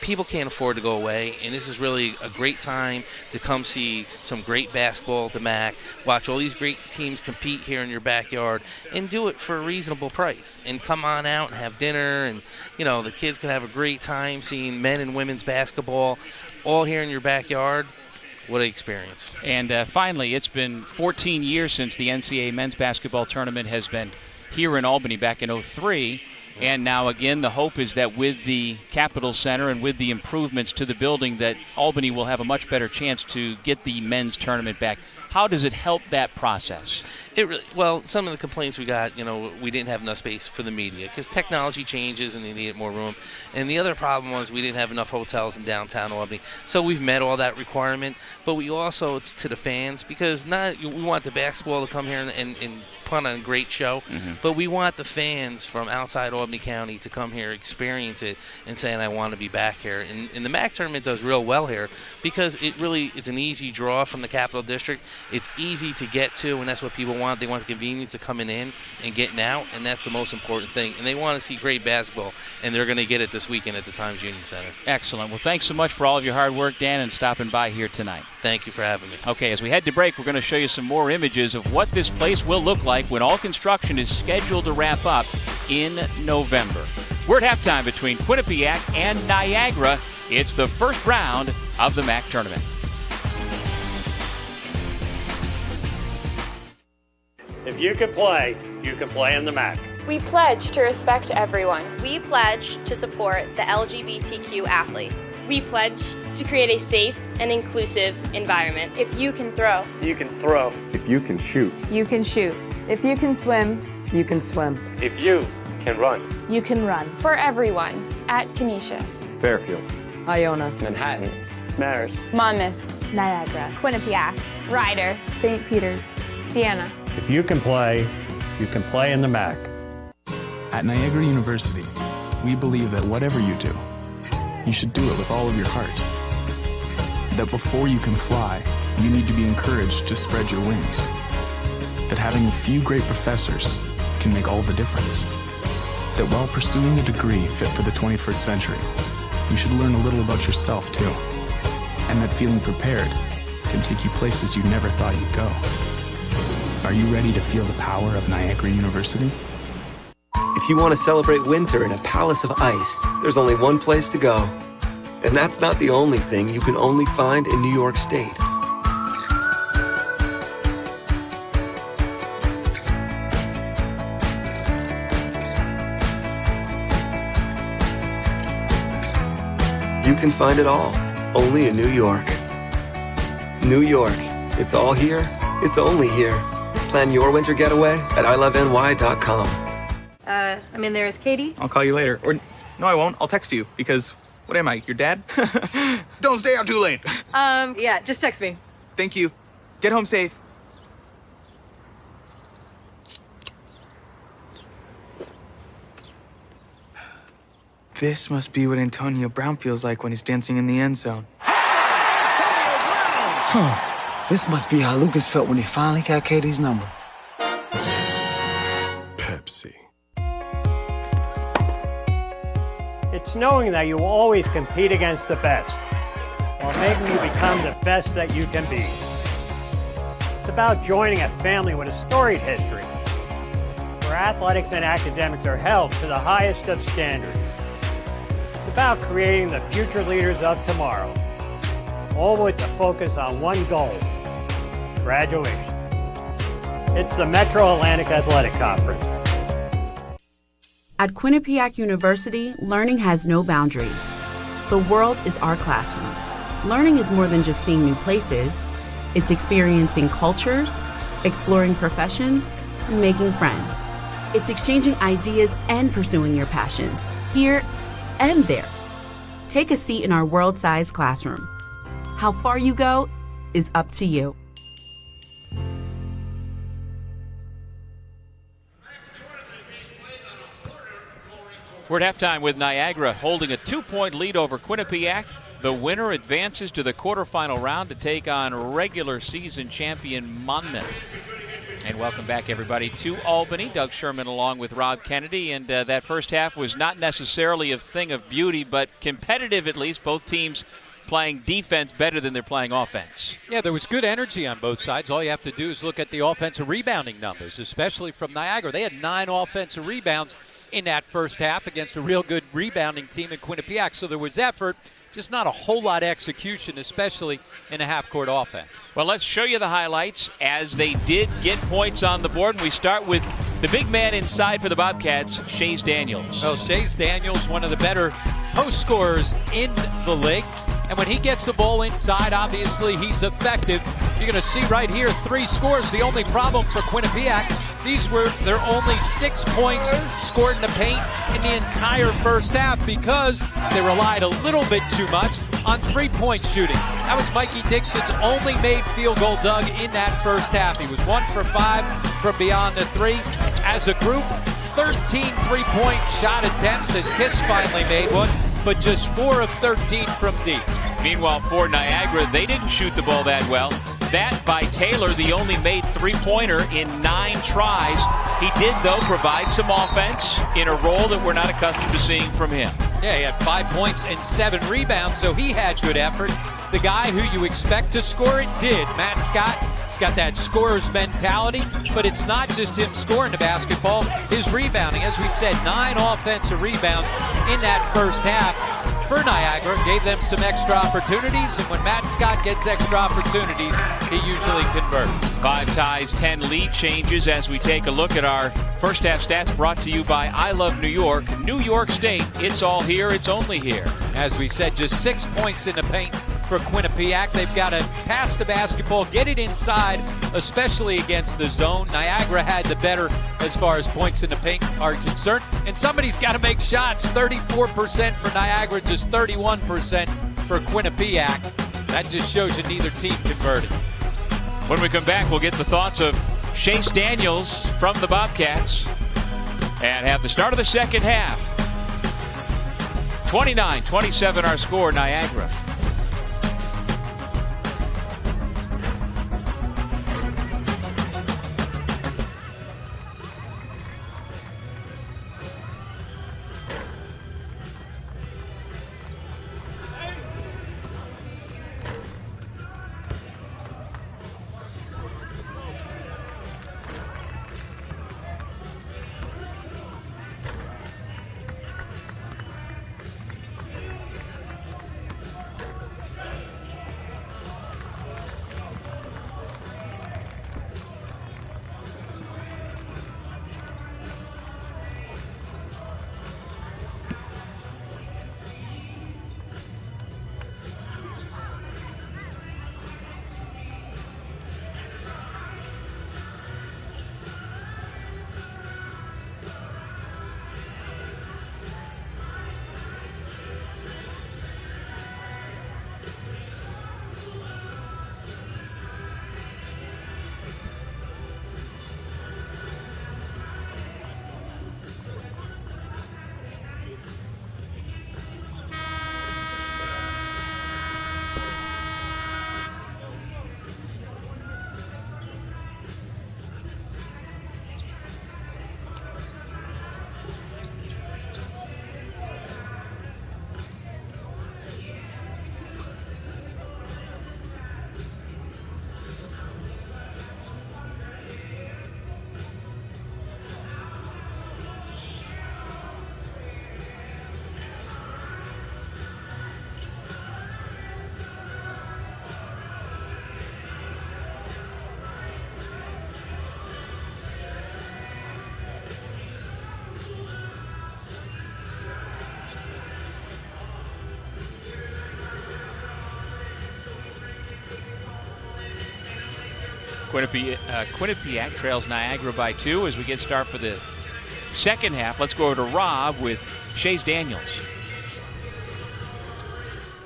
people can't afford to go away, and this is really a great time to come see some great basketball at the MAAC, watch all these great teams compete here in your backyard, and do it for a reasonable price. And come on out and have dinner, and you know the kids can have a great time seeing men and women's basketball all here in your backyard. What an experience. And finally, it's been 14 years since the NCAA men's basketball tournament has been here in Albany back in 2003. And now, again, the hope is that with the Capitol Center and with the improvements to the building that Albany will have a much better chance to get the men's tournament back. How does it help that process? Well, some of the complaints we got, we didn't have enough space for the media because technology changes and they needed more room. And the other problem was we didn't have enough hotels in downtown Albany. So we've met all that requirement. But we also, it's to the fans because we want the basketball to come here and put on a great show. Mm-hmm. But we want the fans from outside Albany County to come here, experience it, and say, I want to be back here. And the MAAC tournament does real well here because it's an easy draw from the Capital District. It's easy to get to, and that's what people want. They want the convenience of coming in and getting out, and that's the most important thing. And they want to see great basketball, and they're going to get it this weekend at the Times Union Center. Excellent. Well, thanks so much for all of your hard work, Dan, and stopping by here tonight. Thank you for having me. Okay, as we head to break, we're going to show you some more images of what this place will look like when all construction is scheduled to wrap up in November. We're at halftime between Quinnipiac and Niagara. It's the first round of the MAAC tournament. If you can play in the MAAC. We pledge to respect everyone. We pledge to support the LGBTQ athletes. We pledge to create a safe and inclusive environment. If you can throw. You can throw. you can shoot. You can shoot. If you can swim, you can swim. If you can run. You can run. For everyone at Canisius, Fairfield. Iona. Manhattan. Marist. Monmouth. Niagara, Quinnipiac, Ryder, St. Peter's, Siena. If you can play in the MAAC. At Niagara University, we believe that whatever you do, you should do it with all of your heart. That before you can fly, you need to be encouraged to spread your wings. That having a few great professors can make all the difference. That while pursuing a degree fit for the 21st century, you should learn a little about yourself too. And that feeling prepared can take you places you never thought you'd go. Are you ready to feel the power of Niagara University? If you want to celebrate winter in a palace of ice, there's only one place to go. And that's not the only thing you can only find in New York State. You can find it all, only in New York. New York, it's all here, it's only here. Plan your winter getaway at iloveny.com. I'm in there as Katie. I'll call you later. Or, no, I won't. I'll text you because, what am I, your dad? Don't stay out too late. Yeah, just text me. Thank you. Get home safe. This must be what Antonio Brown feels like when he's dancing in the end zone. Huh. This must be how Lucas felt when he finally got Katie's number. Pepsi. It's knowing that you will always compete against the best while making you become the best that you can be. It's about joining a family with a storied history where athletics and academics are held to the highest of standards. It's about creating the future leaders of tomorrow, all with the focus on one goal: graduation. It's the Metro Atlantic Athletic Conference. At Quinnipiac University, learning has no boundaries. The world is our classroom. Learning is more than just seeing new places. It's experiencing cultures, exploring professions, and making friends. It's exchanging ideas and pursuing your passions, here and there. Take a seat in our world-sized classroom. How far you go is up to you. We're at halftime with Niagara holding a 2-point lead over Quinnipiac. The winner advances to the quarterfinal round to take on regular season champion Monmouth. And welcome back, everybody, to Albany. Doug Sherman along with Rob Kennedy. And that first half was not necessarily a thing of beauty, but competitive at least. Both teams playing defense better than they're playing offense. Yeah, there was good energy on both sides. All you have to do is look at the offensive rebounding numbers, especially from Niagara. They had 9 offensive rebounds in that first half against a real good rebounding team in Quinnipiac. So there was effort, just not a whole lot of execution, especially in a half-court offense. Well, let's show you the highlights as they did get points on the board. And we start with the big man inside for the Bobcats, Chase Daniels. Well, Chase Daniels, one of the better post scorers in the league. And when he gets the ball inside, obviously he's effective. You're going to see right here 3 scores. The only problem for Quinnipiac, these were their only 6 points scored in the paint in the entire first half because they relied a little bit too much on 3-point shooting. That was Mikey Dixon's only made field goal, Doug, in that first half. He was 1 for 5 from beyond the 3. As a group, 13 3-point shot attempts as Kiss finally made one, but just 4 of 13 from deep. Meanwhile, for Niagara, they didn't shoot the ball that well. That by Taylor, the only made 3-pointer in 9 tries. He did, though, provide some offense in a role that we're not accustomed to seeing from him. Yeah, he had 5 points and 7 rebounds, so he had good effort. The guy who you expect to score it did. Matt Scott, he's got that scorer's mentality, but it's not just him scoring the basketball. His rebounding, as we said, 9 offensive rebounds in that first half for Niagara, gave them some extra opportunities, and when Matt Scott gets extra opportunities, he usually converts. 5 ties, 10 lead changes as we take a look at our first half stats brought to you by I Love New York. New York State, it's all here, it's only here. As we said, just 6 points in the paint for Quinnipiac. They've got to pass the basketball, get it inside, especially against the zone. Niagara had the better as far as points in the paint are concerned. And somebody's got to make shots. 34% for Niagara, just 31% for Quinnipiac. That just shows you neither team converted. When we come back, we'll get the thoughts of Chase Daniels from the Bobcats and have the start of the second half. 29-27 our score, Niagara. Quinnipiac trails Niagara by 2 as we get started for the second half. Let's go over to Rob with Chase Daniels.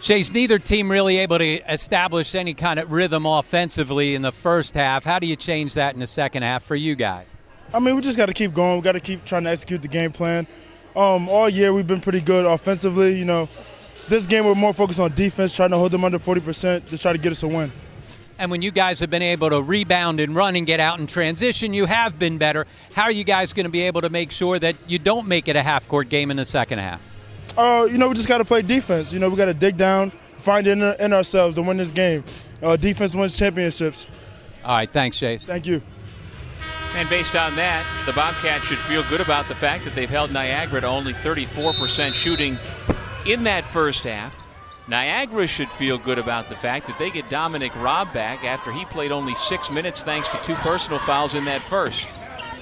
Chase, neither team really able to establish any kind of rhythm offensively in the first half. How do you change that in the second half for you guys? I mean, we just got to keep going. We got to keep trying to execute the game plan. All year we've been pretty good offensively. You know, this game we're more focused on defense, trying to hold them under 40% to try to get us a win. And when you guys have been able to rebound and run and get out in transition, you have been better. How are you guys going to be able to make sure that you don't make it a half-court game in the second half? We just got to play defense. We got to dig down, find it in ourselves to win this game. Defense wins championships. All right, thanks, Chase. Thank you. And based on that, the Bobcats should feel good about the fact that they've held Niagara to only 34% shooting in that first half. Niagara should feel good about the fact that they get Dominic Robb back after he played only 6 minutes thanks to 2 personal fouls in that first.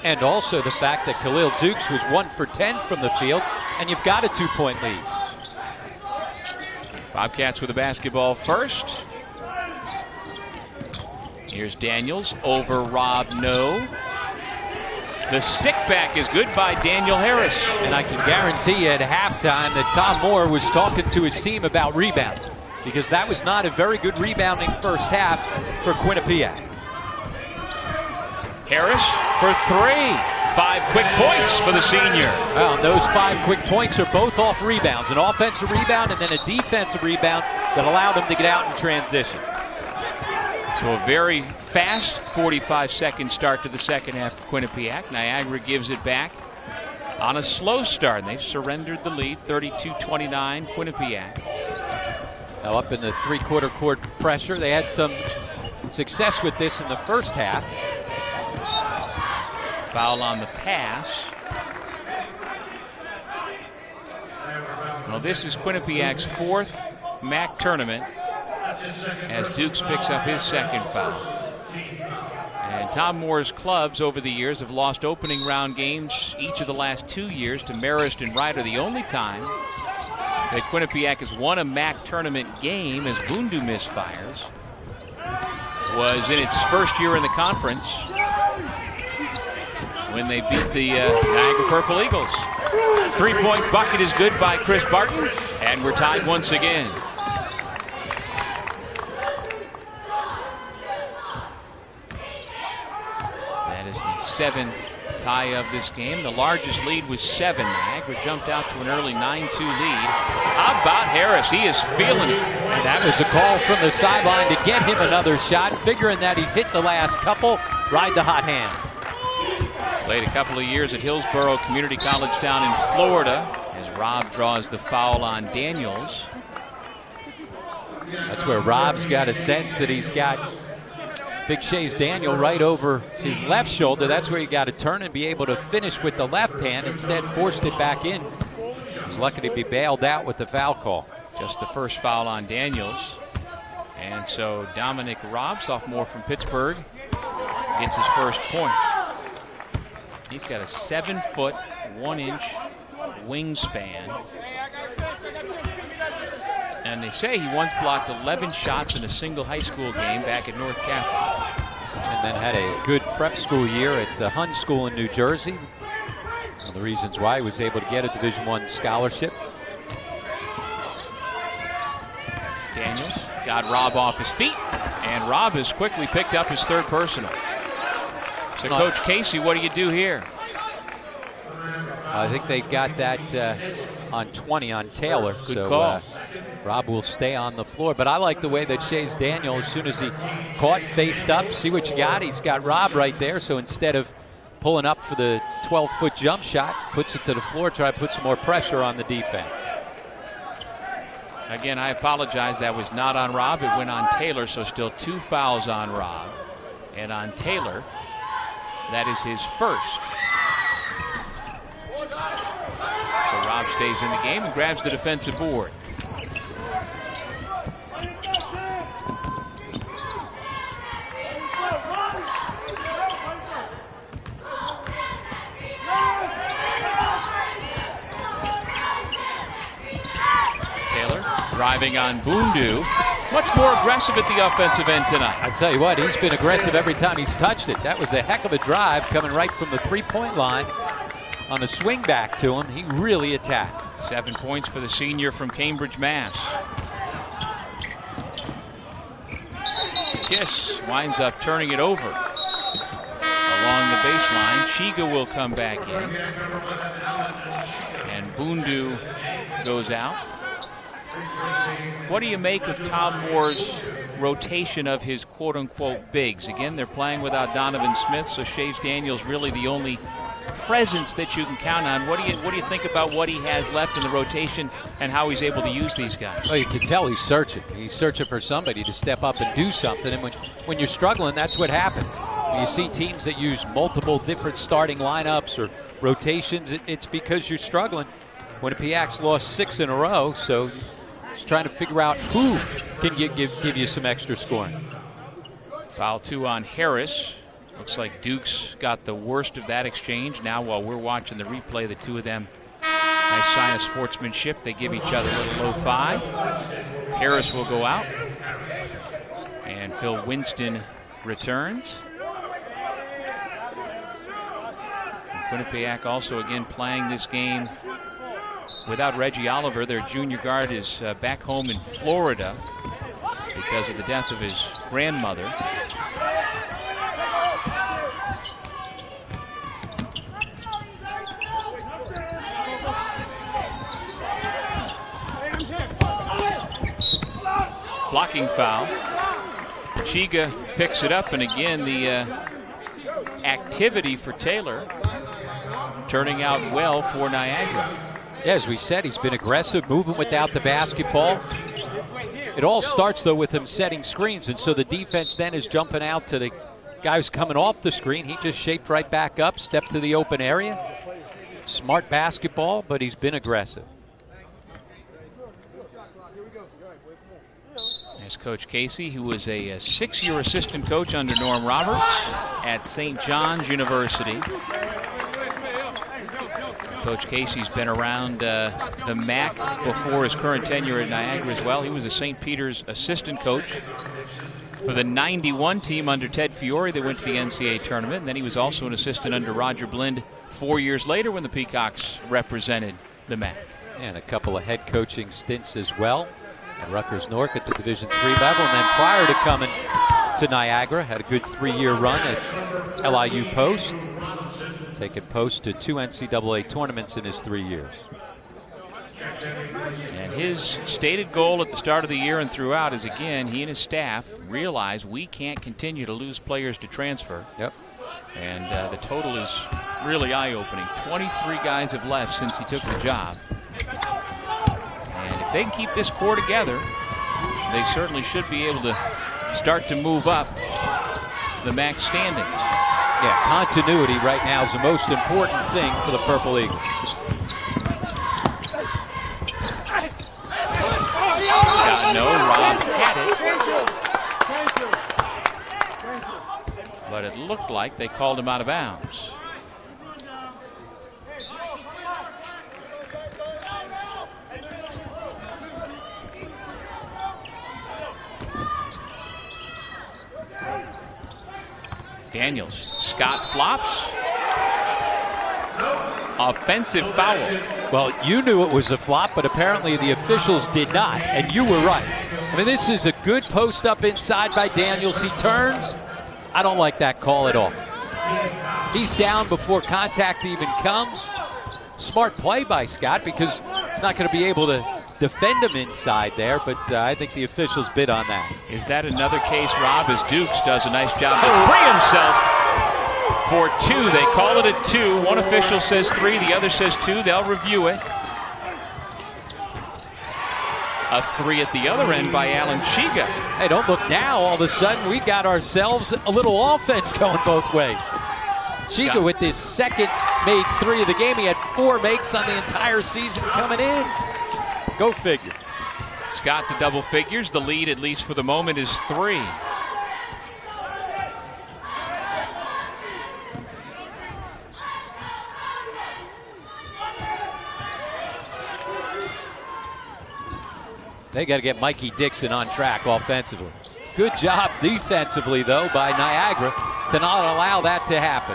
And also the fact that Khalil Dukes was 1 for 10 from the field, and you've got a 2-point lead. Bobcats with the basketball first. Here's Daniels over Robb, no. The stick back is good by Daniel Harris. And I can guarantee you at halftime that Tom Moore was talking to his team about rebounding, because that was not a very good rebounding first half for Quinnipiac. Harris for 3. 5 quick points for the senior. Well, those 5 quick points are both off rebounds. An offensive rebound and then a defensive rebound that allowed him to get out in transition. So a very fast 45-second start to the second half for Quinnipiac. Niagara gives it back on a slow start, and they've surrendered the lead, 32-29 Quinnipiac. Now up in the three-quarter court pressure. They had some success with this in the first half. Foul on the pass. Well, this is Quinnipiac's 4th MAAC tournament as Dukes picks up his second foul. And Tom Moore's clubs over the years have lost opening round games each of the last 2 years to Marist and Ryder. The only time that Quinnipiac has won a MAAC tournament game as Bundu misfires. Was in its first year in the conference when they beat the Niagara Purple Eagles. 3-point bucket is good by Chris Barton, and we're tied once again. That is the 7th tie of this game. The largest lead was 7. Niagara jumped out to an early 9-2 lead. How about Harris? He is feeling it. And that was a call from the sideline to get him another shot, figuring that he's hit the last couple. Ride the hot hand. Played a couple of years at Hillsborough Community College down in Florida as Rob draws the foul on Daniels. That's where Rob's got a sense that he's got Big Shays Daniel right over his left shoulder. That's where you got to turn and be able to finish with the left hand. Instead, forced it back in. He was lucky to be bailed out with the foul call. Just the first foul on Daniels. And so Dominic Robb, sophomore from Pittsburgh, gets his first point. He's got a 7-foot, 1-inch wingspan. And they say he once blocked 11 shots in a single high school game back at North Catholic. And then had a good prep school year at the Hun School in New Jersey. One of the reasons why he was able to get a Division I scholarship. Daniels got Robb off his feet, and Robb has quickly picked up his third personal. So, Coach Casey, what do you do here? I think they got that on 20 on Taylor. Good call. Robb will stay on the floor. But I like the way that Shays Daniel, as soon as he caught, faced up, see what you got. He's got Robb right there. So instead of pulling up for the 12-foot jump shot, puts it to the floor, try to put some more pressure on the defense. Again, I apologize. That was not on Robb. It went on Taylor, so still 2 fouls on Robb. And on Taylor, that is his first. So Robb stays in the game and grabs the defensive board. Taylor driving on Bundu. Much more aggressive at the offensive end tonight. I tell you what, he's been aggressive every time he's touched it. That was a heck of a drive coming right from the three-point line. On a swing back to him, he really attacked. 7 points for the senior from Cambridge, Mass. Kiss winds up turning it over along the baseline. Chiga will come back in. And Bundu goes out. What do you make of Tom Moore's rotation of his quote-unquote bigs? Again, they're playing without Donovan Smith, so Shays Daniel's really the only presence that you can count on. What do you think about what he has left in the rotation and how he's able to use these guys? Well, you can tell he's searching. He's searching for somebody to step up and do something. And when you're struggling, that's what happens. When you see teams that use multiple different starting lineups or rotations, it's because you're struggling. Quinnipiac's lost 6 in a row, so just trying to figure out who can give you some extra scoring. Foul 2 on Harris. Looks like Duke's got the worst of that exchange. Now, while we're watching the replay, the two of them, nice sign of sportsmanship. They give each other a little low five. Harris will go out. And Phil Winston returns. And Quinnipiac also again playing this game without Reggie Oliver. Their junior guard is back home in Florida because of the death of his grandmother. Blocking foul. Chiga picks it up, and again the activity for Taylor turning out well for Niagara. Yeah, as we said, he's been aggressive, moving without the basketball. It all starts, though, with him setting screens, and so the defense then is jumping out to the guy who's coming off the screen. He just shaped right back up, stepped to the open area. Smart basketball, but he's been aggressive. There's Coach Casey, who was a 6-year assistant coach under Norm Roberts at St. John's University. Coach Casey's been around the MAAC before his current tenure at Niagara as well. He was a St. Peter's assistant coach for the 91 team under Ted Fiore. They went to the NCAA tournament, and then he was also an assistant under Roger Blind 4 years later when the Peacocks represented the MAAC. And a couple of head coaching stints as well at Rutgers Newark at the Division III level, and then prior to coming to Niagara, had a good 3-year run at LIU Post, taking Post to 2 NCAA tournaments in his 3 years. And his stated goal at the start of the year and throughout is, again, he and his staff realize we can't continue to lose players to transfer. Yep. And the total is really eye-opening. 23 guys have left since he took the job. And if they can keep this core together, they certainly should be able to start to move up the MAAC standings. Yeah, continuity right now is the most important thing for the Purple Eagles. Scott, no, Rob had it. But it looked like they called him out of bounds. Daniels. Scott flops. Offensive foul. Well, you knew it was a flop, but apparently the officials did not, and you were right. I mean, this is a good post up inside by Daniels. He turns. I don't like that call at all. He's down before contact even comes. Smart play by Scott because he's not going to be able to defend him inside there, but I think the officials bid on that. Is that another case, Rob, as Dukes does a nice job to free himself for 2. They call it a 2. One official says 3, the other says 2. They'll review it. A 3 at the other end by Alan Chiga. Hey, don't look now. All of a sudden, we got ourselves a little offense going both ways. Chiga with his second made 3 of the game. He had 4 makes on the entire season coming in. Go figure. Scott to double figures. The lead, at least for the moment, is 3. They got to get Mikey Dixon on track offensively. Good job defensively, though, by Niagara to not allow that to happen.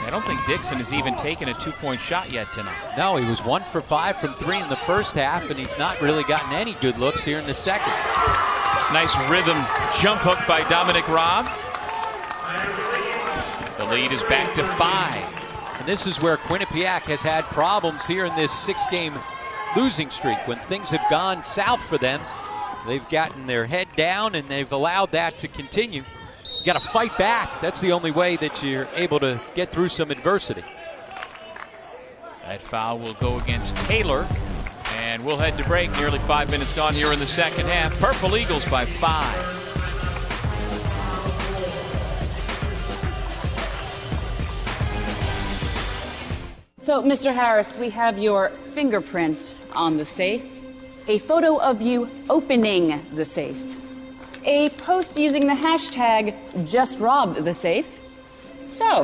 I don't think Dixon has even taken a 2-point shot yet tonight. No, he was 1 for 5 from 3 in the first half, and he's not really gotten any good looks here in the second. Nice rhythm jump hook by Dominic Robb. The lead is back to 5. And this is where Quinnipiac has had problems here in this 6-game losing streak. When things have gone south for them, they've gotten their head down, and they've allowed that to continue. You got to fight back. That's the only way that you're able to get through some adversity. That foul will go against Taylor, and we'll head to break. Nearly 5 minutes gone here in the second half. Purple Eagles by 5. So, Mr. Harris, we have your fingerprints on the safe, a photo of you opening the safe, a post using the hashtag #JustRobbedTheSafe. So,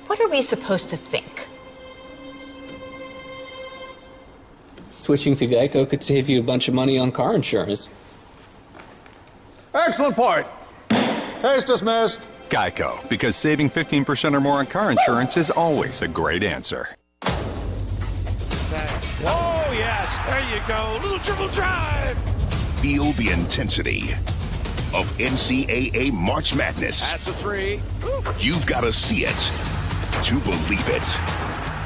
what are we supposed to think? Switching to Geico could save you a bunch of money on car insurance. Excellent point. Case dismissed. Geico, because saving 15% or more on car insurance is always a great answer. Oh, yes. There you go. Little dribble drive. Feel the intensity of NCAA March Madness. That's a 3. You've got to see it to believe it.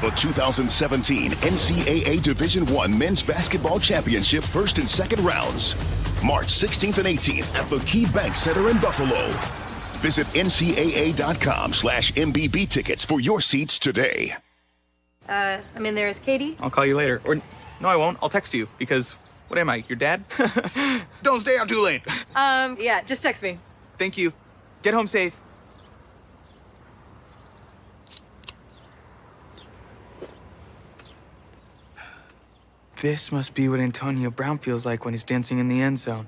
The 2017 NCAA Division I Men's Basketball Championship first and second rounds. March 16th and 18th at the Key Bank Center in Buffalo. Visit ncaa.com/MBB tickets for your seats today. I'm in there as Katie. I'll call you later. Or, no, I won't. I'll text you because, what am I, your dad? Don't stay out too late. Yeah, just text me. Thank you. Get home safe. This must be what Antonio Brown feels like when he's dancing in the end zone.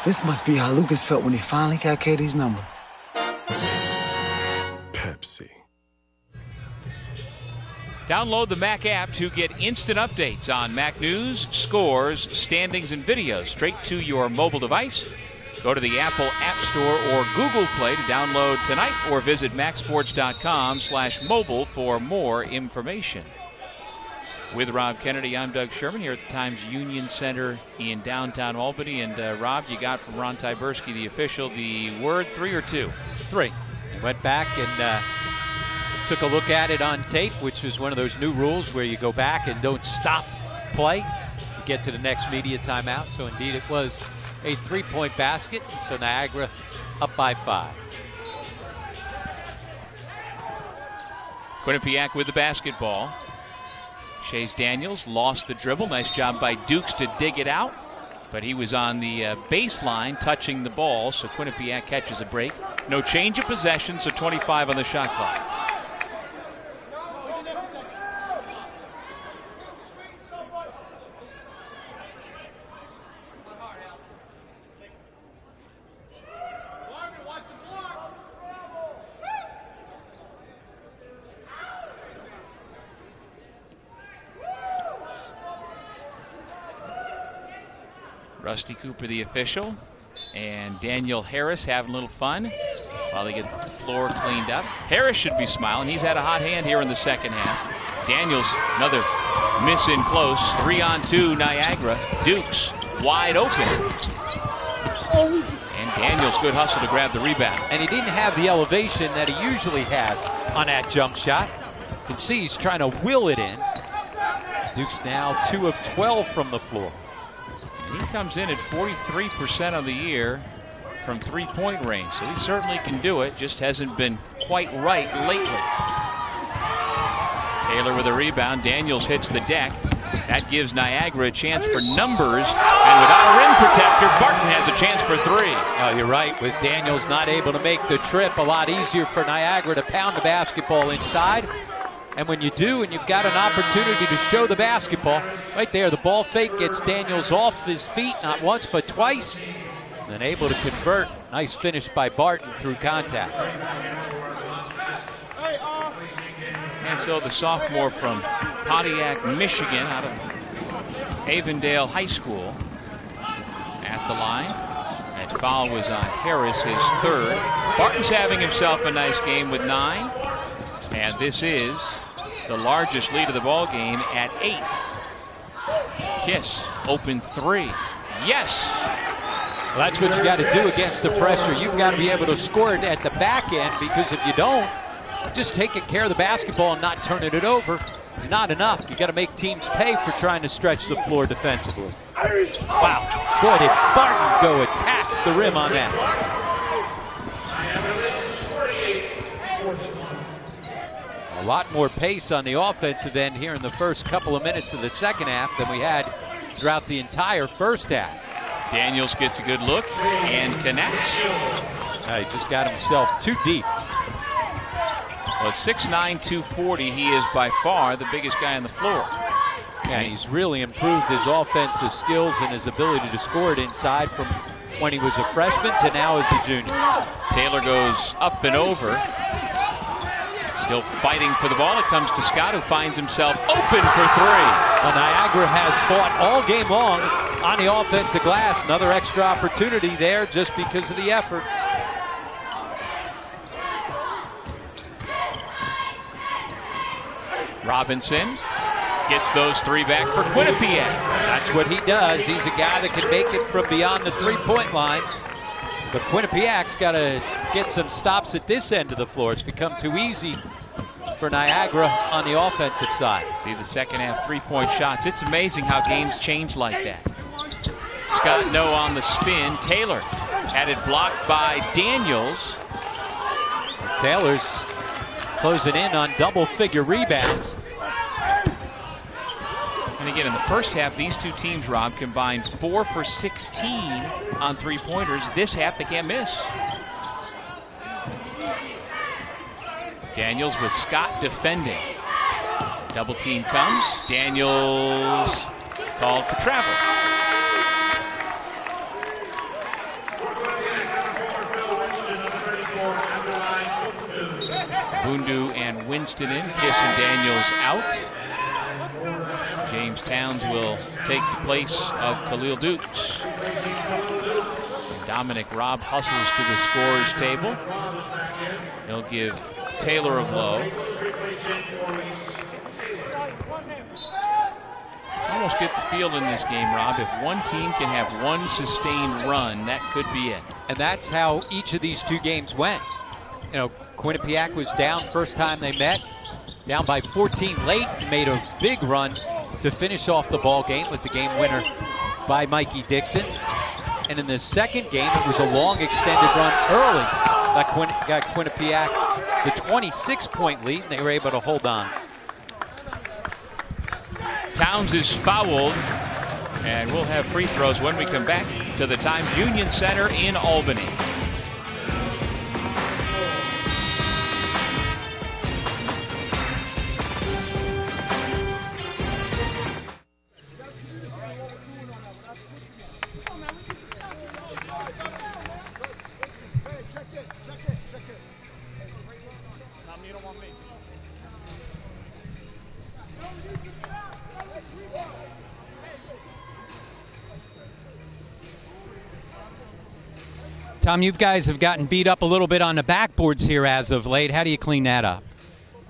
This must be how Lucas felt when he finally got Katie's number. Pepsi. Download the MAAC app to get instant updates on MAAC news, scores, standings, and videos straight to your mobile device. Go to the Apple App Store or Google Play to download tonight, or visit MAACsports.com/mobile for more information. With Rob Kennedy, I'm Doug Sherman here at the Times Union Center in downtown Albany. And Rob, you got from Ron Tyberski, the official, the word 3 or 2? 3. He went back and took a look at it on tape, which is one of those new rules where you go back and don't stop play to get to the next media timeout. So indeed it was a 3-point basket. So Niagara up by 5. Quinnipiac with the basketball. Chase Daniels lost the dribble. Nice job by Dukes to dig it out. But he was on the baseline touching the ball, so Quinnipiac catches a break. No change of possession, so 25 on the shot clock. Rusty Cooper, the official, and Daniel Harris having a little fun while they get the floor cleaned up. Harris should be smiling. He's had a hot hand here in the second half. Daniels, another miss in close. 3-on-2 Niagara. Dukes wide open. And Daniels, good hustle to grab the rebound. And he didn't have the elevation that he usually has on that jump shot. You can see he's trying to will it in. Dukes now 2 of 12 from the floor. And he comes in at 43% of the year from three-point range, so he certainly can do it, just hasn't been quite right lately. Taylor with a rebound. Daniels hits the deck. That gives Niagara a chance for numbers, and without a rim protector, Barton has a chance for 3. Oh, you're right. With Daniels not able to make the trip, a lot easier for Niagara to pound the basketball inside. And when you do, and you've got an opportunity to show the basketball, right there, the ball fake gets Daniels off his feet, not once but twice, and then able to convert. Nice finish by Barton through contact. And so the sophomore from Pontiac, Michigan, out of Avondale High School, at the line. That foul was on Harris, his 3rd. Barton's having himself a nice game with 9. And this is the largest lead of the ball game at 8. Kiss, open 3. Yes! Well, that's what you got to do against the pressure. You've got to be able to score it at the back end, because if you don't, just taking care of the basketball and not turning it over is not enough. You got to make teams pay for trying to stretch the floor defensively. Wow. Boy, did Barton go attack the rim on that. A lot more pace on the offensive end here in the first couple of minutes of the second half than we had throughout the entire first half. Daniels gets a good look and connects. He just got himself too deep. Well, at 6'9", 240, he is by far the biggest guy on the floor. Yeah, he's really improved his offensive skills and his ability to score it inside from when he was a freshman to now as a junior. Taylor goes up and over. Still fighting for the ball. It comes to Scott, who finds himself open for 3. Well, Niagara has fought all game long on the offensive glass. Another extra opportunity there just because of the effort. Robinson gets those 3 back for Quinnipiac. That's what he does. He's a guy that can make it from beyond the 3-point line. But Quinnipiac's got to get some stops at this end of the floor. It's become too easy for Niagara on the offensive side. See the second half 3-point shots. It's amazing how games change like that. Scott no on the spin. Taylor had it blocked by Daniels. Taylor's closing in on double-figure rebounds. And again, in the first half, these two teams, Rob, combined 4 for 16 on 3-pointers. This half, they can't miss. Daniels with Scott defending. Double team comes. Daniels called for travel. Bundu and Winston Winston in, Kiss and Daniels out. James Towns will take the place of Khalil Dukes. Dominic Robb hustles to the scorer's table. He'll give Taylor a blow. I almost get the feel in this game, Rob, if one team can have one sustained run, that could be it. And that's how each of these two games went. You know, Quinnipiac was down first time they met, down by 14 late, and made a big run to finish off the ball game with the game winner by Mikey Dixon. And in the second game, it was a long extended run early that got Quinnipiac the 26-point lead, and they were able to hold on. Towns is fouled, and we'll have free throws when we come back to the Times Union Center in Albany. Tom, you guys have gotten beat up a little bit on the backboards here as of late. How do you clean that up?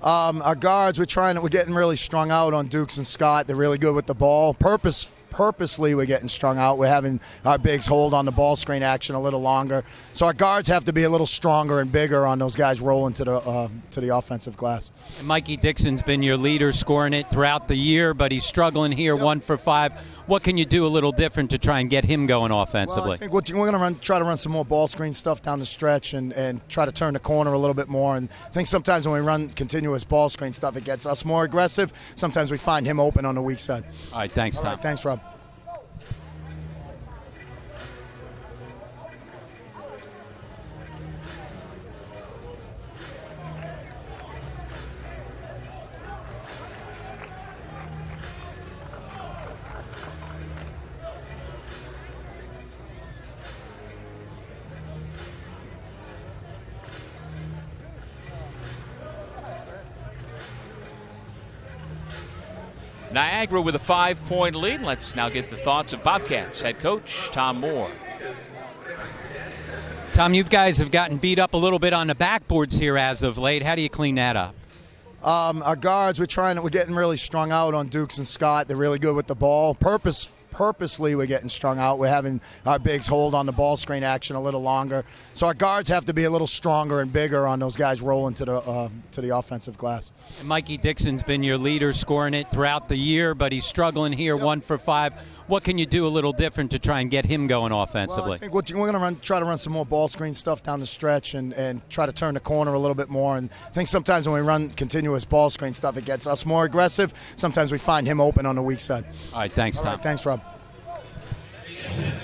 Our guards, we're getting really strung out on Dukes and Scott. They're really good with the ball. Purposely, we're getting strung out. We're having our bigs hold on the ball screen action a little longer. So our guards have to be a little stronger and bigger on those guys rolling to the offensive glass. And Mikey Dixon's been your leader, scoring it throughout the year, but he's struggling here, 1 for 5. What can you do a little different to try and get him going offensively? Well, I think we're going to try to run some more ball screen stuff down the stretch and try to turn the corner a little bit more. And I think sometimes when we run continuous ball screen stuff, it gets us more aggressive. Sometimes we find him open on the weak side. All right, thanks, Tom. All right, thanks, Rob. Niagara with a 5-point lead. Let's now get the thoughts of Bobcats head coach Tom Moore. Tom, you guys have gotten beat up a little bit on the backboards here as of late. How do you clean that up? Our guards, we're getting really strung out on Dukes and Scott. They're really good with the ball. Purposely, we're getting strung out. We're having our bigs hold on the ball screen action a little longer. So our guards have to be a little stronger and bigger on those guys rolling to the offensive glass. And Mikey Dixon's been your leader, scoring it throughout the year, but he's struggling here, 1 for 5. What can you do a little different to try and get him going offensively? Well, I think we're going to try to run some more ball screen stuff down the stretch and try to turn the corner a little bit more. And I think sometimes when we run continuous ball screen stuff, it gets us more aggressive. Sometimes we find him open on the weak side. All right, thanks, Tom. All right, thanks, Rob.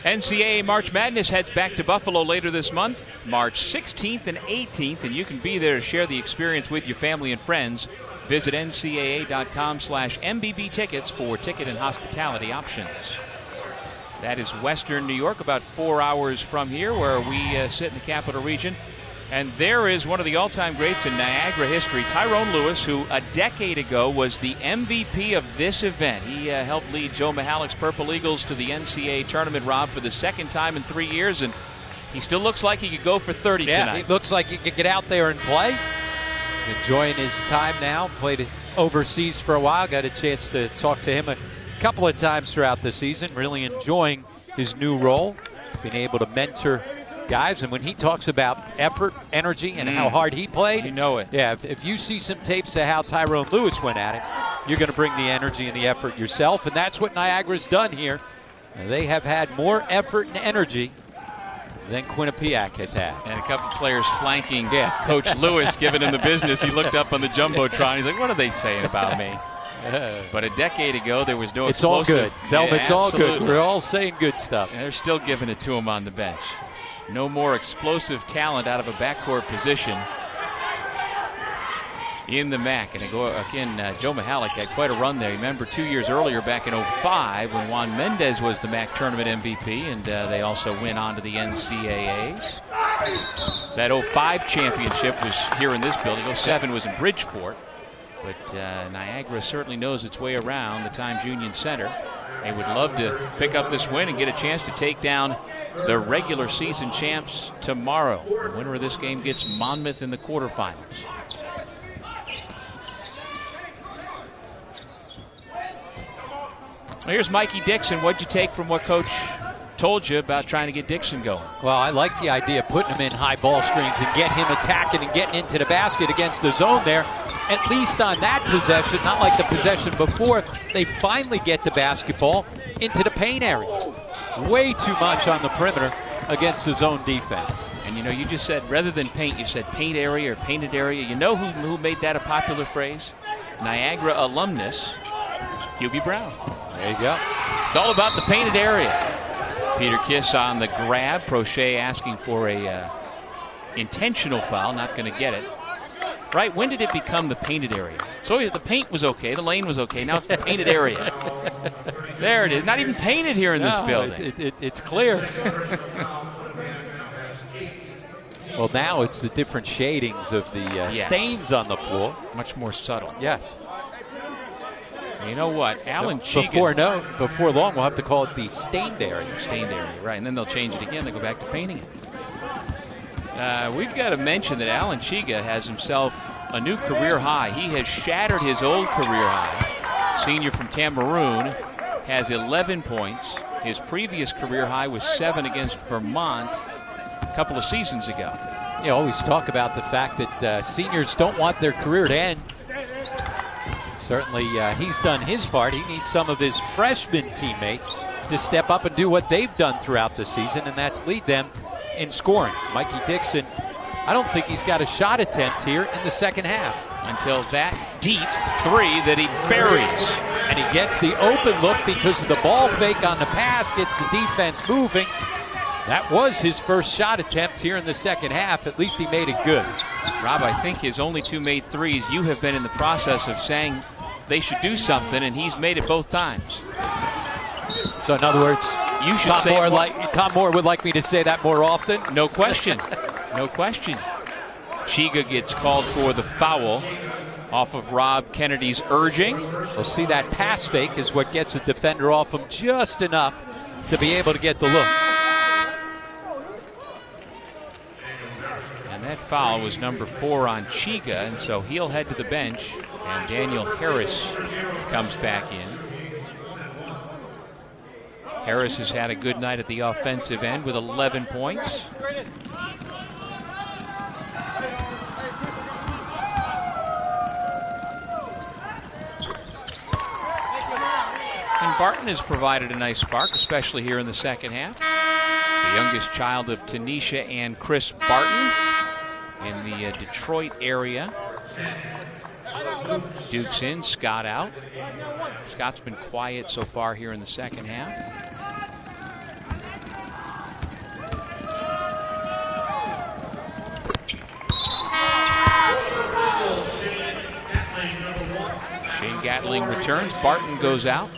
NCAA March Madness heads back to Buffalo later this month, March 16th and 18th, and you can be there to share the experience with your family and friends. Visit ncaa.com/MBB tickets for ticket and hospitality options. That is Western New York, about 4 hours from here, where we sit in the capital region. And there is one of the all-time greats in Niagara history, Tyrone Lewis, who a decade ago was the MVP of this event. He helped lead Joe Mihalik's Purple Eagles to the NCAA tournament, Rob, for the second time in 3 years, and he still looks like he could go for 30 tonight. Yeah, he looks like he could get out there and play. He's enjoying his time now. Played overseas for a while. Got a chance to talk to him a couple of times throughout the season. Really enjoying his new role, being able to mentor guys. And when he talks about effort, energy, and how hard he played, you know it. Yeah, if you see some tapes of how Tyrone Lewis went at it, you're going to bring the energy and the effort yourself. And that's what Niagara's done here. They have had more effort and energy than Quinnipiac has had. And a couple players flanking Coach Lewis, giving him the business. He looked up on the Jumbotron. He's like, what are they saying about me? But a decade ago, there was no explosive. It's all good. Tell them it's all good. We're all saying good stuff. And they're still giving it to him on the bench. No more explosive talent out of a backcourt position in the MAAC. And again, Joe Mihalik had quite a run there. Remember 2 years earlier, back in 2005, when Juan Mendez was the MAAC tournament MVP, and they also went on to the NCAAs. That 2005 championship was here in this building. 2007 was in Bridgeport. But Niagara certainly knows its way around the Times Union Center. They would love to pick up this win and get a chance to take down the regular season champs tomorrow. The winner of this game gets Monmouth in the quarterfinals. Well, here's Mikey Dixon. What'd you take from what Coach told you about trying to get Dixon going? Well, I like the idea of putting him in high ball screens and get him attacking and getting into the basket against the zone there. At least on that possession, not like the possession before, they finally get the basketball into the paint area. Way too much on the perimeter against the zone defense. And you know, you just said, rather than paint, you said paint area or painted area. You know who made that a popular phrase? Niagara alumnus, Hubie Brown. There you go. It's all about the painted area. Peter Kiss on the grab. Prochet asking for a intentional foul. Not going to get it. Right, when did it become the painted area? So the paint was okay, the lane was okay, now it's the painted area. There it is, not even painted here in this building. It's clear. Well, now it's the different shadings of the stains on the floor. Much more subtle. Yes. You know what, Alan Cheegan. Before long, we'll have to call it the stained area. Stained area, right, and then they'll change it again, they go back to painting it. We've got to mention that Alan Chiga has himself a new career high. He has shattered his old career high. Senior from Cameroon has 11 points. His previous career high was 7 against Vermont a couple of seasons ago. You always talk about the fact that seniors don't want their career to end. Certainly he's done his part. He needs some of his freshman teammates to step up and do what they've done throughout the season, and that's lead them in scoring. Mikey Dixon, I don't think he's got a shot attempt here in the second half. Until that deep three that he buries. And he gets the open look because of the ball fake on the pass, gets the defense moving. That was his first shot attempt here in the second half. At least he made it good. Rob, I think his only 2 made threes, you have been in the process of saying they should do something, and he's made it both times. So in other words, you should say Tom Moore would like me to say that more often. No question. No question. Chiga gets called for the foul off of Rob Kennedy's urging. We'll see that pass fake is what gets a defender off him just enough to be able to get the look. And that foul was number 4 on Chiga, and so he'll head to the bench, and Daniel Harris comes back in. Harris has had a good night at the offensive end with 11 points. And Barton has provided a nice spark, especially here in the second half. The youngest child of Tanisha and Chris Barton in the Detroit area. Duke's in, Scott out. Scott's been quiet so far here in the second half. Shane Gatling returns. Barton goes out.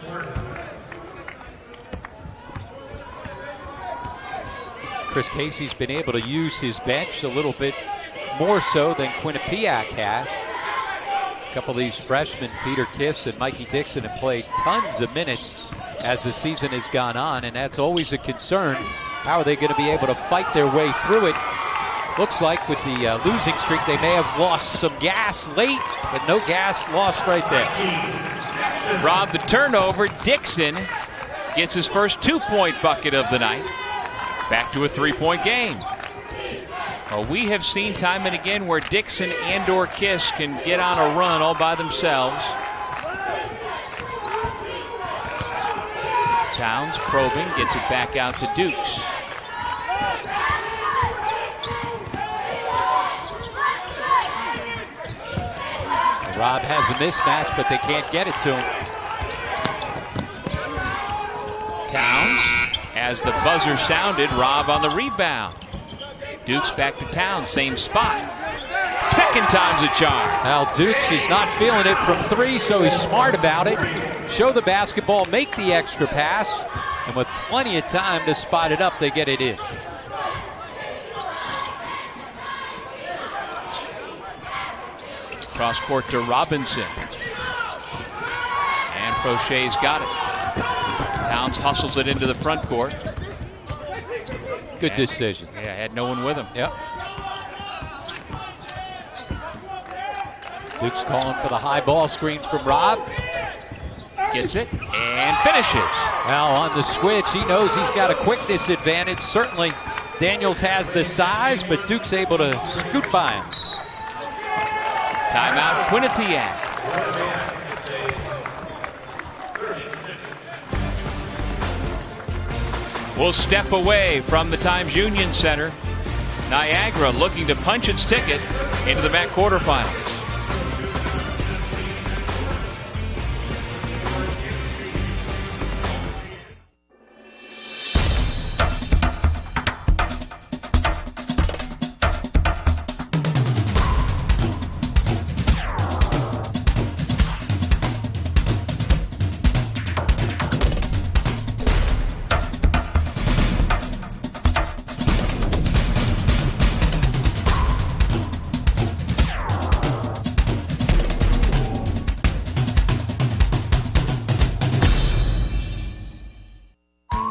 Chris Casey's been able to use his bench a little bit more so than Quinnipiac has. A couple of these freshmen, Peter Kiss and Mikey Dixon, have played tons of minutes as the season has gone on, and that's always a concern. How are they going to be able to fight their way through it? Looks like with the losing streak, they may have lost some gas late, but no gas lost right there. Rob, the turnover. Dixon gets his first 2-point bucket of the night. Back to a 3-point game. Well, we have seen time and again where Dixon and or Kiss can get on a run all by themselves. Towns probing, gets it back out to Dukes. Rob has a mismatch, but they can't get it to him. Towns, as the buzzer sounded, Rob on the rebound. Dukes back to Towns, same spot. Second time's a charm. Now Dukes is not feeling it from 3, so he's smart about it. Show the basketball, make the extra pass, and with plenty of time to spot it up, they get it in. Cross court to Robinson. And Prochet's got it. Towns hustles it into the front court. Good decision. Yeah, had no one with him. Yep. Duke's calling for the high ball screen from Rob. Gets it and finishes. Well, on the switch, he knows he's got a quickness advantage. Certainly, Daniels has the size, but Duke's able to scoot by him. Timeout, Quinnipiac. We'll step away from the Times Union Center. Niagara looking to punch its ticket into the MAAC quarterfinals.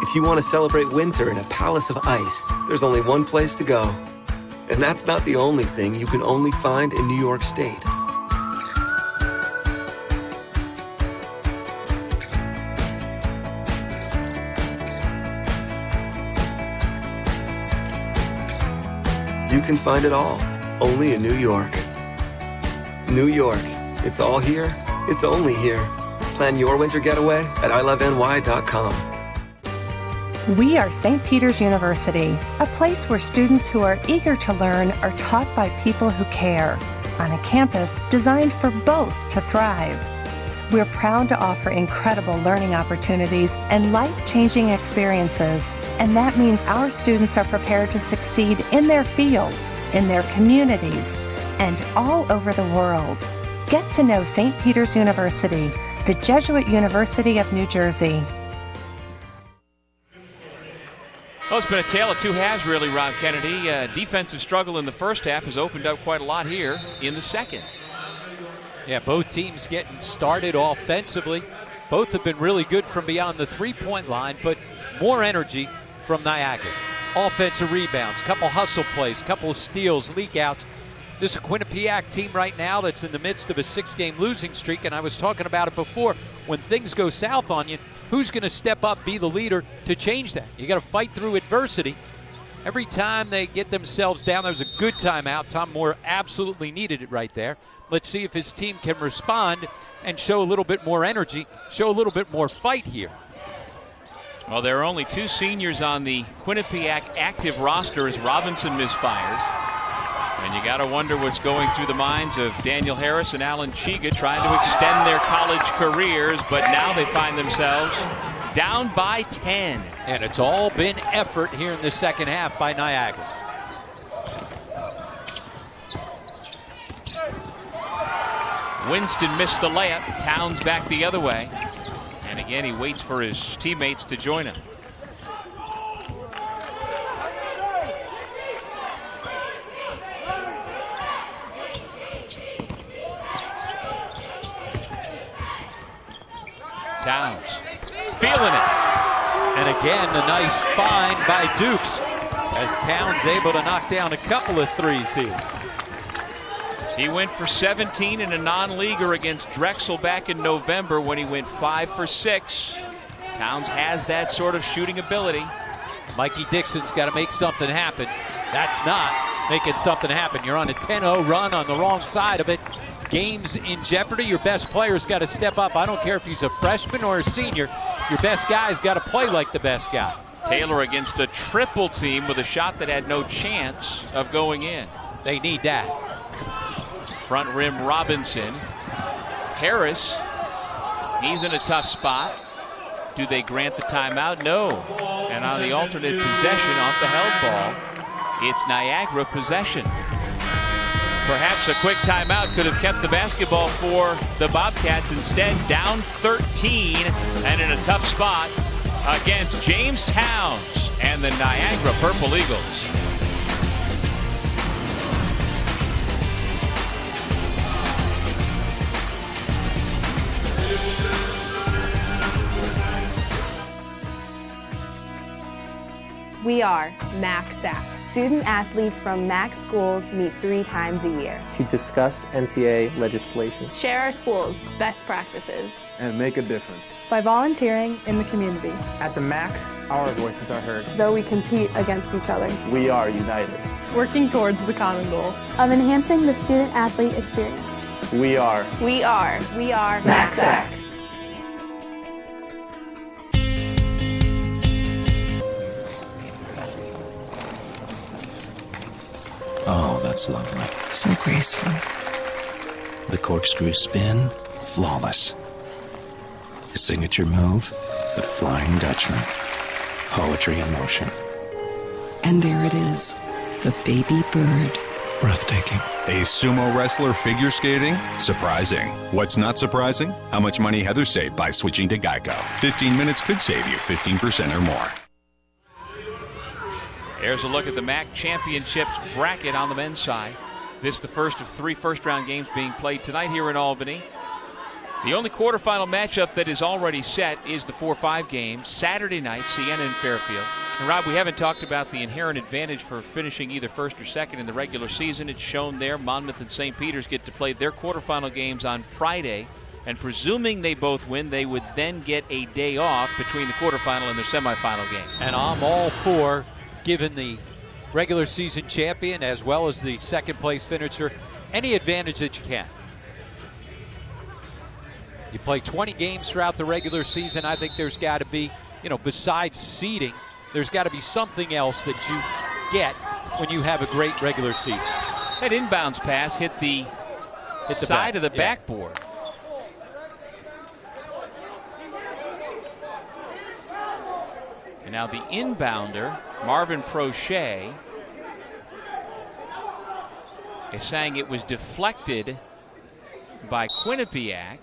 If you want to celebrate winter in a palace of ice, there's only one place to go. And that's not the only thing you can only find in New York State. You can find it all, only in New York. New York, it's all here, it's only here. Plan your winter getaway at iloveny.com. We are St. Peter's University, a place where students who are eager to learn are taught by people who care, on a campus designed for both to thrive. We're proud to offer incredible learning opportunities and life-changing experiences, and that means our students are prepared to succeed in their fields, in their communities, and all over the world. Get to know St. Peter's University, the Jesuit University of New Jersey. Well, it's been a tale of two halves, really, Rob Kennedy. Defensive struggle in the first half has opened up quite a lot here in the second. Yeah, both teams getting started offensively. Both have been really good from beyond the three-point line, but more energy from Niagara. Offensive rebounds, couple hustle plays, couple of steals, leak outs. This is a Quinnipiac team right now that's in the midst of a 6-game losing streak, and I was talking about it before. When things go south on you, who's going to step up, be the leader to change that? You got to fight through adversity. Every time they get themselves down, there was a good timeout. Tom Moore absolutely needed it right there. Let's see if his team can respond and show a little bit more energy, show a little bit more fight here. Well, there are only two seniors on the Quinnipiac active roster as Robinson misfires. And you got to wonder what's going through the minds of Daniel Harris and Alan Chiga trying to extend their college careers, but now they find themselves down by 10. And it's all been effort here in the second half by Niagara. Winston missed the layup. Towns back the other way. And again, he waits for his teammates to join him. Towns feeling it. And again, a nice find by Dukes as Towns able to knock down a couple of threes here. He went for 17 in a non-leaguer against Drexel back in November when he went 5 for 6. Towns has that sort of shooting ability. Mikey Dixon's got to make something happen. That's not making something happen. You're on a 10-0 run on the wrong side of it. Game's in jeopardy. Your best player's got to step up. I don't care if he's a freshman or a senior. Your best guy's got to play like the best guy. Taylor against a triple team with a shot that had no chance of going in. They need that. Front rim Robinson. Harris, he's in a tough spot. Do they grant the timeout? No. And on the alternate possession off the held ball, it's Niagara possession. Perhaps a quick timeout could have kept the basketball for the Bobcats. Instead, down 13 and in a tough spot against James Towns and the Niagara Purple Eagles. We are MAAC. Student athletes from MAAC schools meet 3 times a year to discuss NCAA legislation, share our school's best practices, and make a difference by volunteering in the community. At the MAAC, our voices are heard. Though we compete against each other, we are united, working towards the common goal of enhancing the student-athlete experience. We are MAAC. Oh, that's lovely. So graceful. The corkscrew spin, flawless. His signature move, the Flying Dutchman. Poetry in motion. And there it is, the baby bird. Breathtaking. A sumo wrestler figure skating? Surprising. What's not surprising? How much money Heather saved by switching to Geico. 15 minutes could save you 15% or more. There's a look at the MAAC Championships bracket on the men's side. This is the first of 3 first-round games being played tonight here in Albany. The only quarterfinal matchup that is already set is the 4-5 game, Saturday night, Siena and Fairfield. And Rob, we haven't talked about the inherent advantage for finishing either first or second in the regular season. It's shown there. Monmouth and St. Peter's get to play their quarterfinal games on Friday. And presuming they both win, they would then get a day off between the quarterfinal and their semifinal game. And I'm all for giving the regular season champion as well as the second place finisher any advantage that you can. You play 20 games throughout the regular season. I think there's got to be, besides seeding, there's got to be something else that you get when you have a great regular season. That inbounds pass hit the side of the backboard. And now the inbounder, Marvin Prochet, is saying it was deflected by Quinnipiac.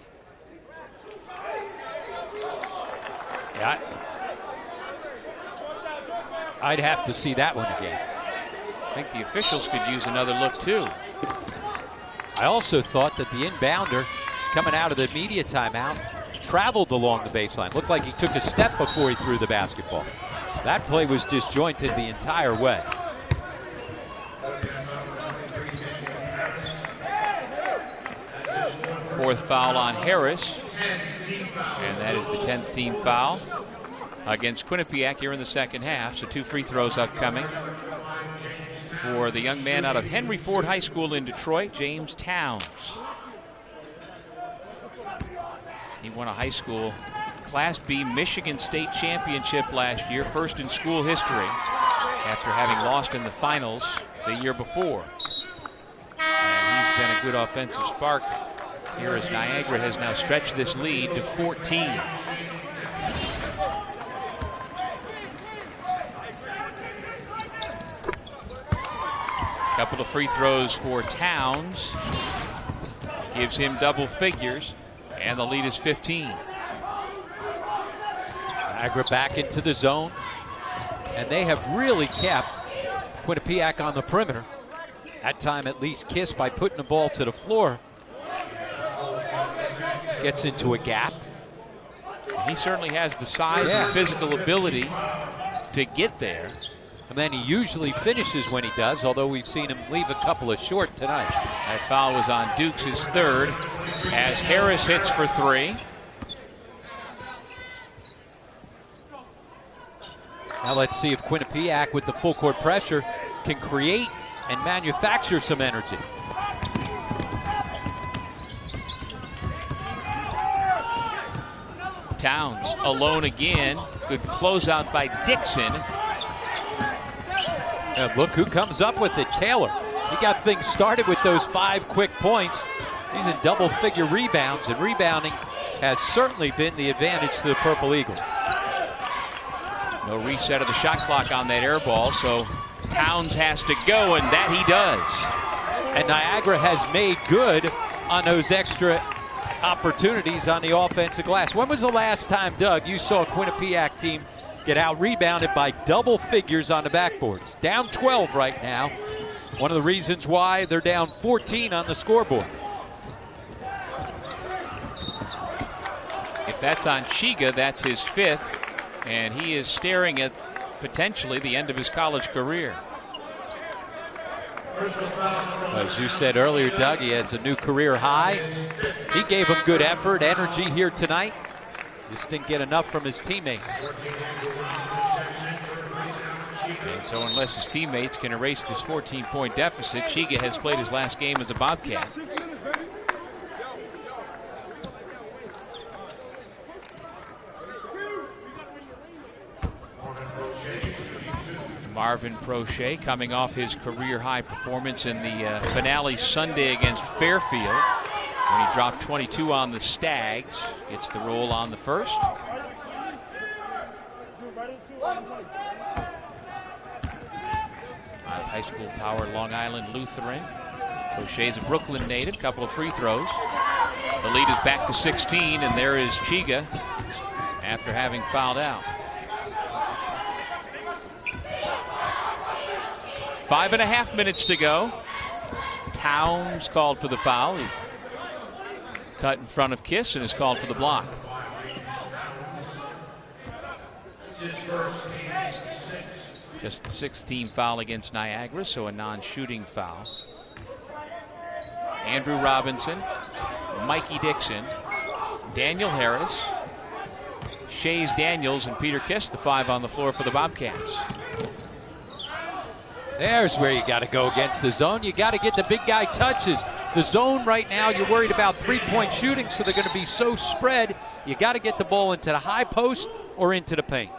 Yeah, I'd have to see that one again. I think the officials could use another look too. I also thought that the inbounder coming out of the media timeout traveled along the baseline. Looked like he took a step before he threw the basketball. That play was disjointed the entire way. Fourth foul on Harris, and that is the 10th team foul against Quinnipiac here in the second half. So 2 free throws upcoming for the young man out of Henry Ford High School in Detroit, James Towns. He won a high school Class B Michigan State Championship last year, first in school history, after having lost in the finals the year before. And he's been a good offensive spark here as Niagara has now stretched this lead to 14. Couple of free throws for Towns. Gives him double figures, and the lead is 15. Niagara back into the zone, and they have really kept Quinnipiac on the perimeter. That time at least Kiss, by putting the ball to the floor, gets into a gap. He certainly has the size and physical ability to get there. And then he usually finishes when he does, although we've seen him leave a couple of short tonight. That foul was on Dukes, his third, as Harris hits for 3. Now let's see if Quinnipiac, with the full court pressure, can create and manufacture some energy. Towns alone again. Good closeout by Dixon. And look who comes up with it, Taylor. He got things started with those 5 quick points. He's in double-figure rebounds, and rebounding has certainly been the advantage to the Purple Eagles. No reset of the shot clock on that air ball, so Towns has to go, and that he does. And Niagara has made good on those extra opportunities on the offensive glass. When was the last time, Doug, you saw a Quinnipiac team get out-rebounded by double figures on the backboards? Down 12 right now. One of the reasons why they're down 14 on the scoreboard. If that's on Chiga, that's his 5th. And he is staring at potentially the end of his college career. As you said earlier, Doug, he has a new career high. He gave him good effort, energy here tonight. Just didn't get enough from his teammates. And so unless his teammates can erase this 14-point deficit, Chiga has played his last game as a Bobcat. Marvin Prochet coming off his career-high performance in the finale Sunday against Fairfield, when he dropped 22 on the Stags. Gets the roll on the first. Out of high school power, Long Island Lutheran. Prochet's a Brooklyn native, couple of free throws. The lead is back to 16, and there is Chiga after having fouled out. 5.5 minutes to go. Towns called for the foul. He cut in front of Kiss and is called for the block. Just the 6th team foul against Niagara, so a non-shooting foul. Andrew Robinson, Mikey Dixon, Daniel Harris, Shays Daniels, and Peter Kiss, the 5 on the floor for the Bobcats. There's where you got to go against the zone. You got to get the big guy touches. The zone right now, you're worried about three-point shooting, so they're going to be so spread. You got to get the ball into the high post or into the paint.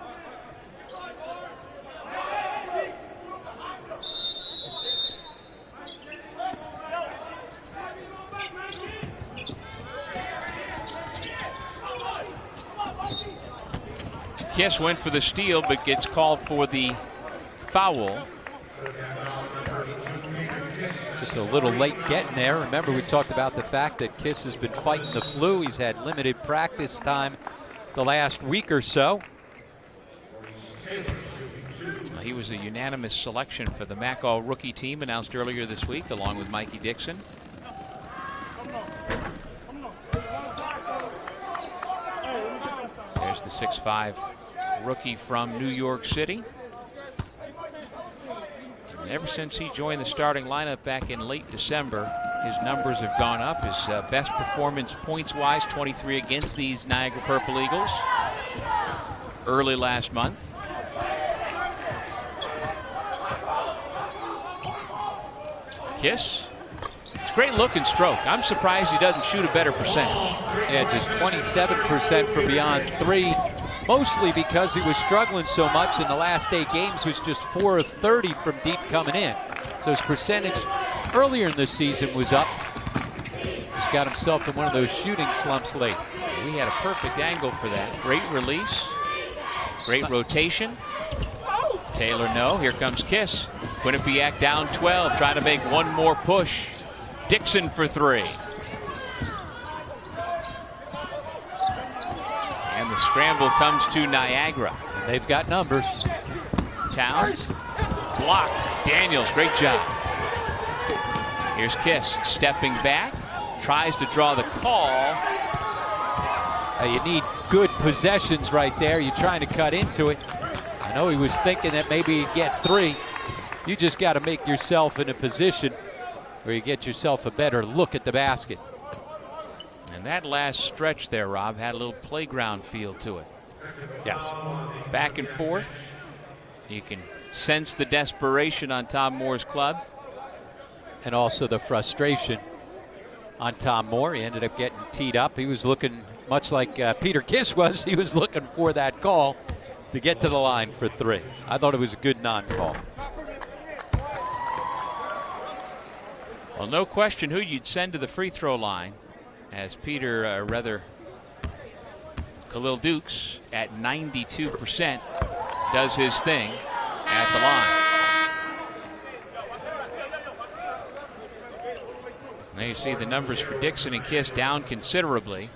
Kiss went for the steal, but gets called for the foul. Just a little late getting there. Remember, we talked about the fact that Kiss has been fighting the flu. He's had limited practice time the last week or so. He was a unanimous selection for the MAAC All-Rookie team announced earlier this week, along with Mikey Dixon. There's the 6'5" rookie from New York City. And ever since he joined the starting lineup back in late December, his numbers have gone up. His best performance points-wise, 23 against these Niagara Purple Eagles early last month. Kiss. It's a great look and stroke. I'm surprised he doesn't shoot a better percentage. Yeah, just 27% from beyond 3. Mostly because he was struggling so much in the last 8 games, was just 4 of 30 from deep coming in. So his percentage earlier in the season was up. He's got himself in one of those shooting slumps late. We had a perfect angle for that. Great release. Great rotation. Taylor, no. Here comes Kiss. Quinnipiac down 12, trying to make one more push. Dixon for 3. And the scramble comes to Niagara. They've got numbers. Towns blocked. Daniels, great job. Here's Kiss stepping back, tries to draw the call. You need good possessions right there. You're trying to cut into it. I know he was thinking that maybe he'd get 3. You just got to make yourself in a position where you get yourself a better look at the basket. And that last stretch there, Rob, had a little playground feel to it. Yes. Back and forth. You can sense the desperation on Tom Moore's club. And also the frustration on Tom Moore. He ended up getting teed up. He was looking much like Peter Kiss was. He was looking for that call to get to the line for 3. I thought it was a good non-call. Well, no question who you'd send to the free throw line, as Khalil Dukes at 92% does his thing at the line. Now you see the numbers for Dixon and Kiss down considerably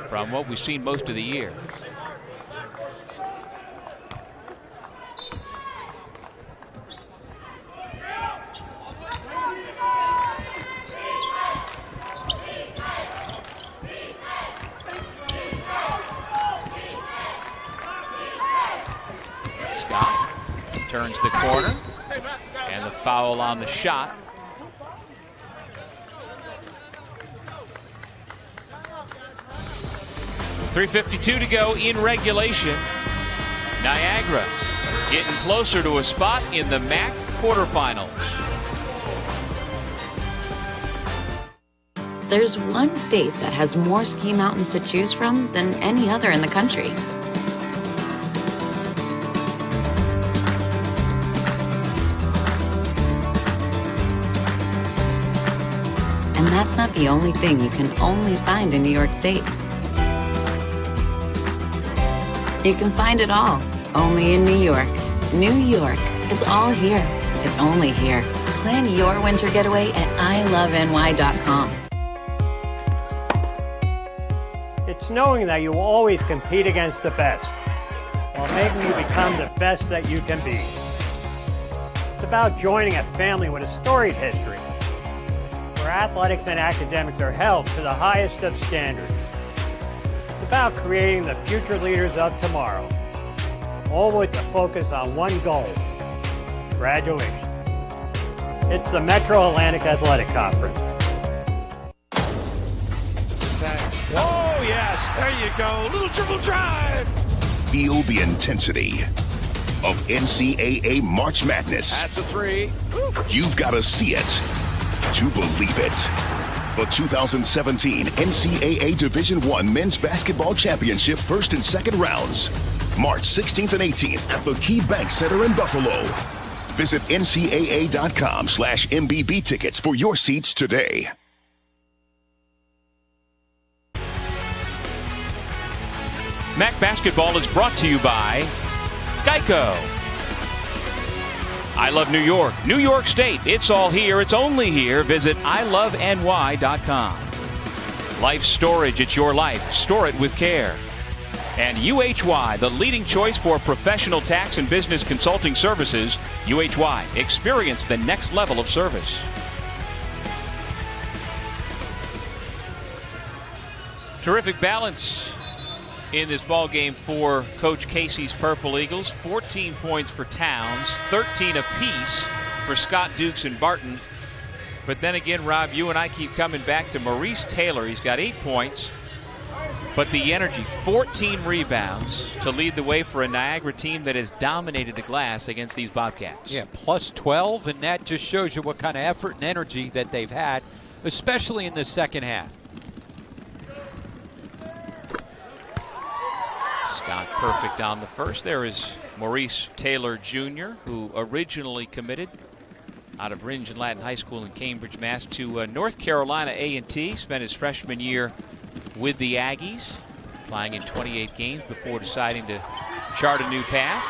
from what we've seen most of the year. Scott finds the corner. And the foul on the shot. .352 to go in regulation. Niagara getting closer to a spot in the MAAC quarterfinals. There's one state that has more ski mountains to choose from than any other in the country. And that's not the only thing you can only find in New York State. You can find it all, only in New York. New York, it's all here. It's only here. Plan your winter getaway at iloveny.com. It's knowing that you will always compete against the best, while making you become the best that you can be. It's about joining a family with a storied history, where athletics and academics are held to the highest of standards. It's about creating the future leaders of tomorrow, all with the focus on one goal: graduation. It's the Metro Atlantic Athletic Conference. Oh, yes. There you go. Little dribble drive. Feel the intensity of NCAA March Madness. That's a three. You've got to see it to believe it. The 2017 NCAA Division I Men's Basketball Championship first and second rounds. March 16th and 18th at the Key Bank Center in Buffalo. Visit ncaa.com/MBB tickets for your seats today. MAAC basketball is brought to you by Geico. I love New York. New York State. It's all here. It's only here. Visit iloveny.com. Life Storage. It's your life. Store it with care. And UHY, the leading choice for professional tax and business consulting services. UHY. Experience the next level of service. Terrific balance in this ball game for Coach Casey's Purple Eagles. 14 points for Towns, 13 apiece for Scott, Dukes, and Barton. But then again, Rob, you and I keep coming back to Maurice Taylor. He's got 8 points, but the energy, 14 rebounds to lead the way for a Niagara team that has dominated the glass against these Bobcats. Yeah, plus 12, and that just shows you what kind of effort and energy that they've had, especially in the second half. Scott perfect on the first. There is Maurice Taylor Jr., who originally committed out of Ringen Latin High School in Cambridge, Mass. to North Carolina A&T. Spent his freshman year with the Aggies, playing in 28 games before deciding to chart a new path.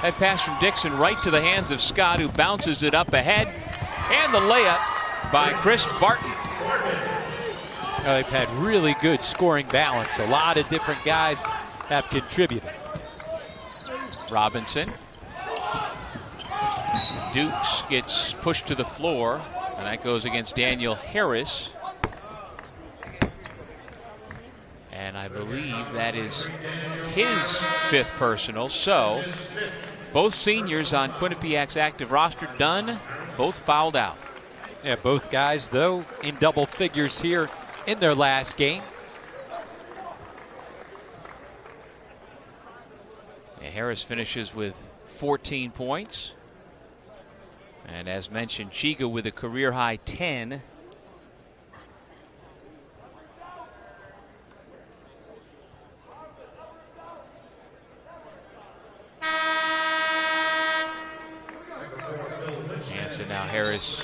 That pass from Dixon right to the hands of Scott, who bounces it up ahead. And the layup by Chris Barton. They've had really good scoring balance. A lot of different guys have contributed. Robinson. Dukes gets pushed to the floor, and that goes against Daniel Harris. And I believe that is his fifth personal. So both seniors on Quinnipiac's active roster done, both fouled out. Yeah, both guys, though, in double figures here in their last game. Yeah, Harris finishes with 14 points. And as mentioned, Chiga with a career-high 10. And so now Harris,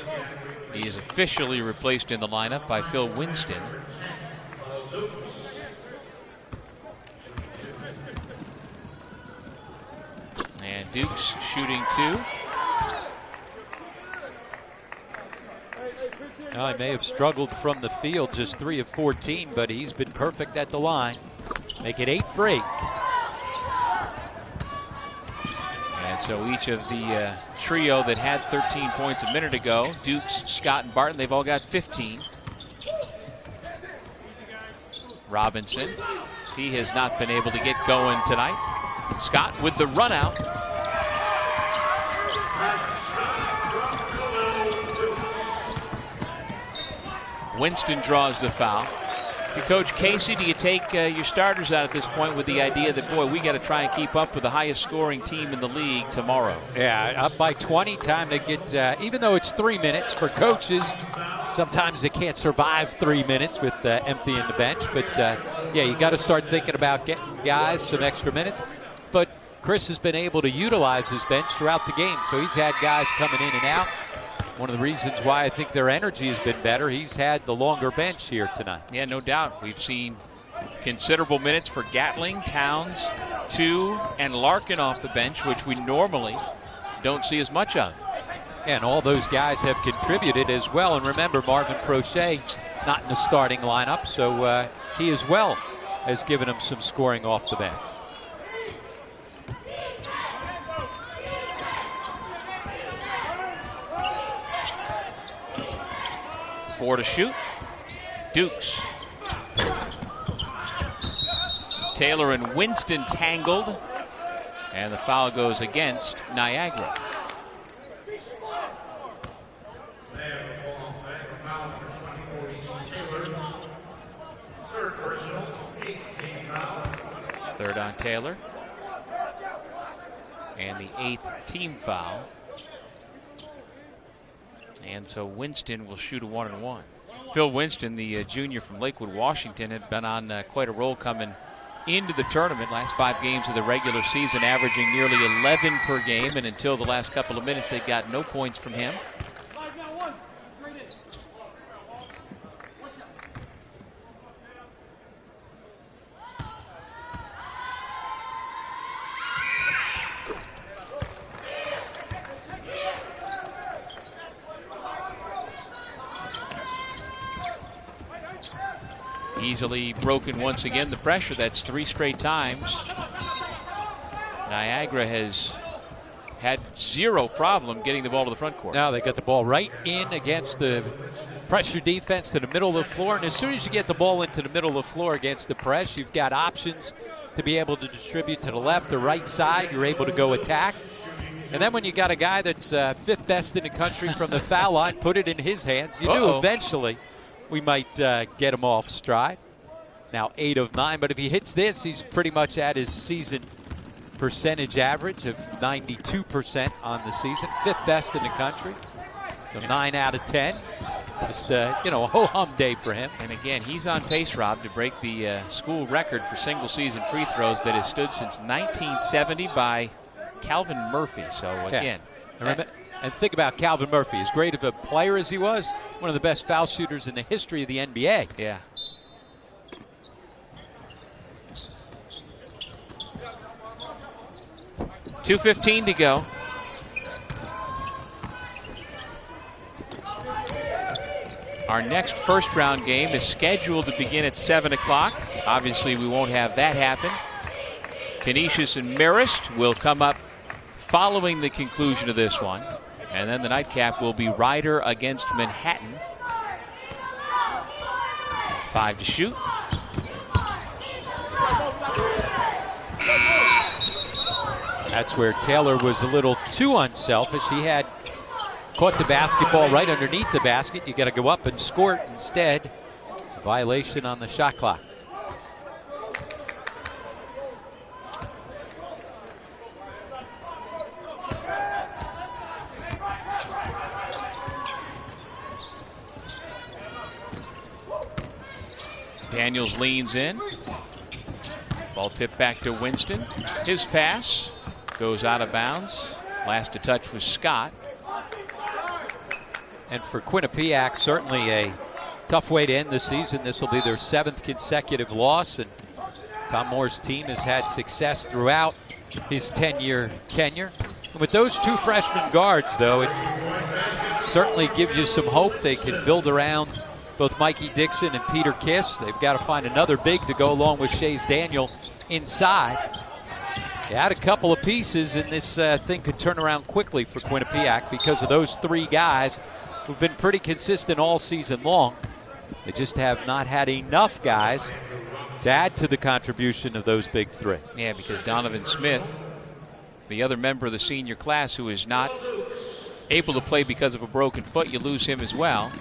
he is officially replaced in the lineup by Phil Winston. And Dukes shooting two. Now, he may have struggled from the field, just 3 of 14, but he's been perfect at the line. Make it 8 for 8. And So each of the trio that had 13 points a minute ago, Dukes, Scott, and Barton, they've all got 15. Robinson, he has not been able to get going tonight. Scott with the run out. Winston draws the foul. If you coach Casey, do you take your starters out at this point with the idea that, boy, we got to try and keep up with the highest scoring team in the league tomorrow? Yeah, up by 20, time to get, even though it's 3 minutes for coaches, sometimes they can't survive 3 minutes with emptying the bench. But, yeah, you got to start thinking about getting guys some extra minutes. But Chris has been able to utilize his bench throughout the game, so he's had guys coming in and out. One of the reasons why I think their energy has been better, he's had the longer bench here tonight. Yeah, no doubt. We've seen considerable minutes for Gatling, Towns, Two, and Larkin off the bench, which we normally don't see as much of. And all those guys have contributed as well. And remember, Marvin Prochet not in the starting lineup, so he as well has given him some scoring off the bench. Four to shoot. Dukes. Taylor and Winston tangled, and the foul goes against Niagara. Third on Taylor. And the 8th team foul. And so Winston will shoot a 1-and-1. Phil Winston, the junior from Lakewood, Washington, had been on quite a roll coming into the tournament. Last 5 games of the regular season, averaging nearly 11 per game. And until the last couple of minutes, they got no points from him. Easily broken once again. The pressure, that's 3 straight times. Niagara has had zero problem getting the ball to the front court. Now they got the ball right in against the pressure defense to the middle of the floor. And as soon as you get the ball into the middle of the floor against the press, you've got options to be able to distribute to the left or right side. You're able to go attack. And then when you got a guy that's 5th best in the country from the foul line, put it in his hands. You knew eventually we might get him off stride. Now 8 of 9, but if he hits this, he's pretty much at his season percentage average of 92% on the season. 5th best in the country. So 9 out of 10. Just, a ho-hum day for him. And again, he's on pace, Rob, to break the school record for single-season free throws that has stood since 1970 by Calvin Murphy. So again. Yeah. And think about Calvin Murphy. As great of a player as he was, one of the best foul shooters in the history of the NBA. Yeah. .2:15 to go. Our next first round game is scheduled to begin at 7 o'clock. Obviously, we won't have that happen. Canisius and Marist will come up following the conclusion of this one. And then the nightcap will be Ryder against Manhattan. 5 to shoot. That's where Taylor was a little too unselfish. He had caught the basketball right underneath the basket. You got to go up and score it instead. A violation on the shot clock. Daniels leans in. Ball tipped back to Winston. His pass goes out of bounds. Last to touch was Scott. And for Quinnipiac, certainly a tough way to end the season. This will be their 7th consecutive loss. And Tom Moore's team has had success throughout his 10-year tenure. And with those 2 freshman guards, though, it certainly gives you some hope they can build around both Mikey Dixon and Peter Kiss. They've got to find another big to go along with Shays Daniel inside. You add a couple of pieces, and this thing could turn around quickly for Quinnipiac because of those three guys who've been pretty consistent all season long. They just have not had enough guys to add to the contribution of those big three. Yeah, because Donovan Smith, the other member of the senior class who is not able to play because of a broken foot, you lose him as well.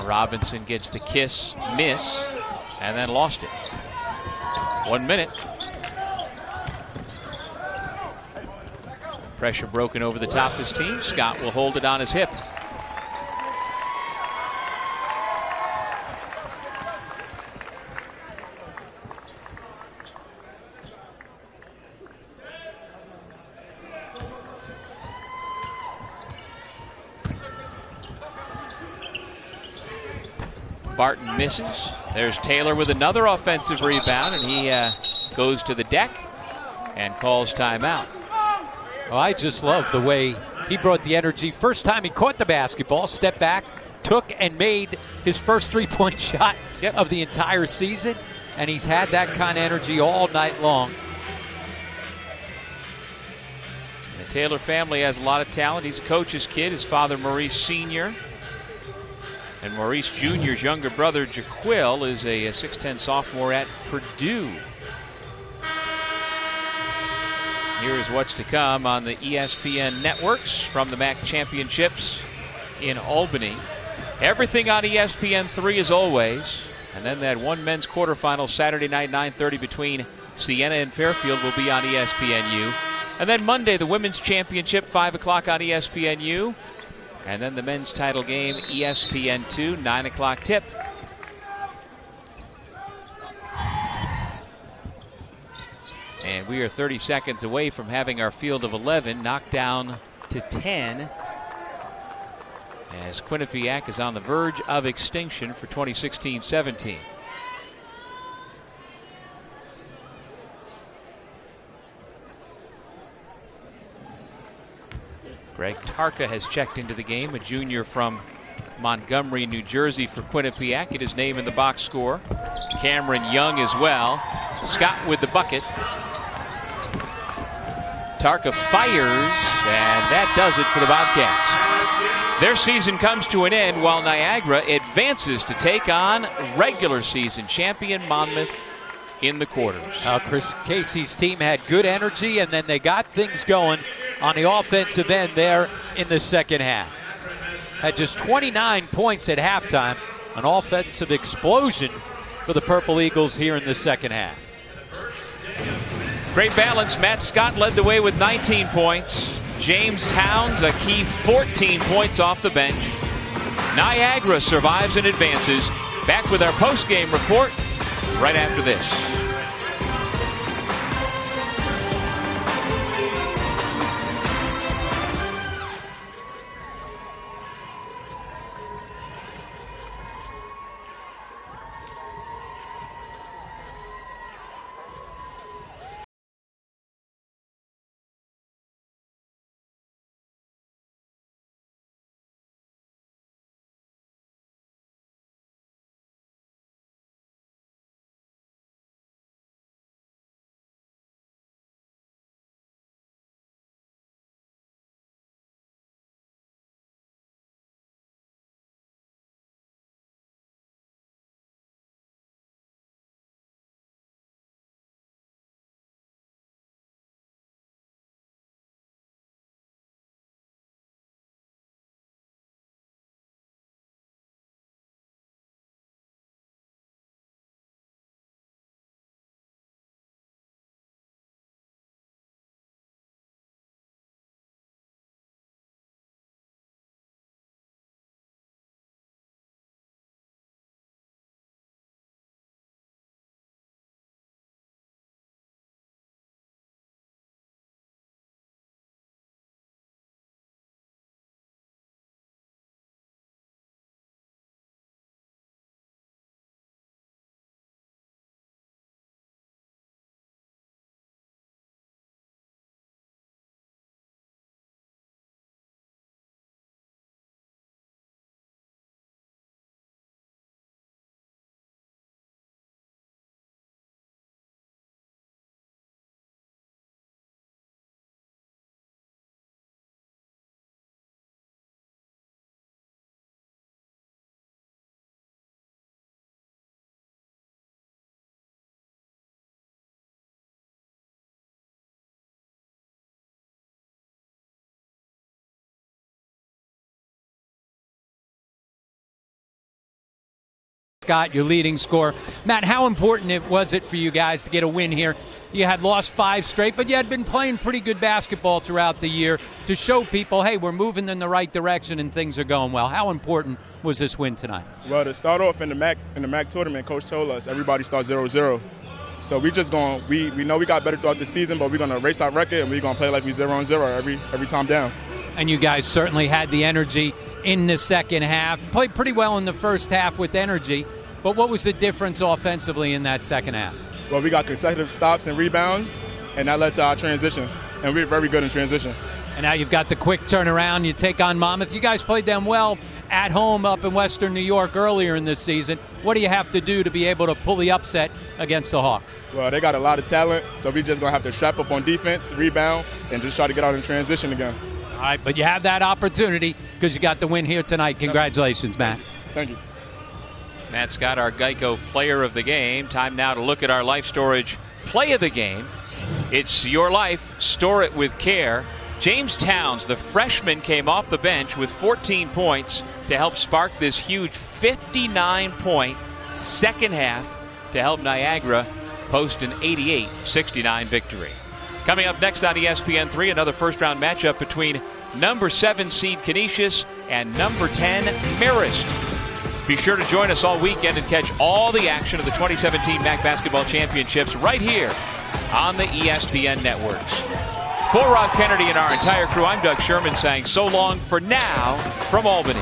Robinson gets the kiss, missed, and then lost it. 1 minute. Pressure broken over the top of his team. Scott will hold it on his hip. Barton misses. There's Taylor with another offensive rebound, and he goes to the deck and calls timeout. Well, I just love the way he brought the energy. First time he caught the basketball, stepped back, took and made his first three-point shot of the entire season, and he's had that kind of energy all night long. The Taylor family has a lot of talent. He's a coach's kid. His father, Maurice Sr., and Maurice Jr.'s younger brother, Jaquil, is a 6'10 sophomore at Purdue. Here is what's to come on the ESPN networks from the MAAC Championships in Albany. Everything on ESPN3 as always. And then that one men's quarterfinal Saturday night, 9:30 between Siena and Fairfield will be on ESPNU. And then Monday, the women's championship, 5 o'clock on ESPNU. And then the men's title game, ESPN2, 9 o'clock tip. And we are 30 seconds away from having our field of 11 knocked down to 10. As Quinnipiac is on the verge of extinction for 2016-17. Greg Tarka has checked into the game, a junior from Montgomery, New Jersey for Quinnipiac. Get his name in the box score. Cameron Young as well. Scott with the bucket. Tarka fires, and that does it for the Bobcats. Their season comes to an end while Niagara advances to take on regular season champion Monmouth in the quarters. Chris Casey's team had good energy, and then they got things going on the offensive end there in the second half. Had just 29 points at halftime, an offensive explosion for the Purple Eagles here in the second half. Great balance. Matt Scott led the way with 19 points. James Towns, a key 14 points off the bench. Niagara survives and advances. Back with our post-game report right after this. Scott, your leading scorer. Matt, how important was it for you guys to get a win here? You had lost 5 straight, but you had been playing pretty good basketball throughout the year to show people, hey, we're moving in the right direction and things are going well. How important was this win tonight? Well, to start off in the MAAC tournament, Coach told us everybody starts 0-0. So we just we know we got better throughout the season, but we're going to erase our record and we're going to play like we 0-0 every time down. And you guys certainly had the energy in the second half. Played pretty well in the first half with energy, but what was the difference offensively in that second half? Well, we got consecutive stops and rebounds, and that led to our transition, and we're very good in transition. And now you've got the quick turnaround. You take on Monmouth. You guys played them well at home up in Western New York earlier in this season. What do you have to do to be able to pull the upset against the Hawks? Well, they got a lot of talent, so we're just going to have to strap up on defense, rebound, and just try to get out in transition again. All right, but you have that opportunity because you got the win here tonight. Congratulations, Matt. Thank you. Matt Scott, our Geico player of the game. Time now to look at our Life Storage play of the game. It's your life. Store it with care. James Towns, the freshman, came off the bench with 14 points to help spark this huge 59-point second half to help Niagara post an 88-69 victory. Coming up next on ESPN3, another first-round matchup between number 7 seed Canisius and number 10 Marist. Be sure to join us all weekend and catch all the action of the 2017 MAAC Basketball Championships right here on the ESPN networks. For Rob Kennedy and our entire crew, I'm Doug Sherman saying so long for now from Albany.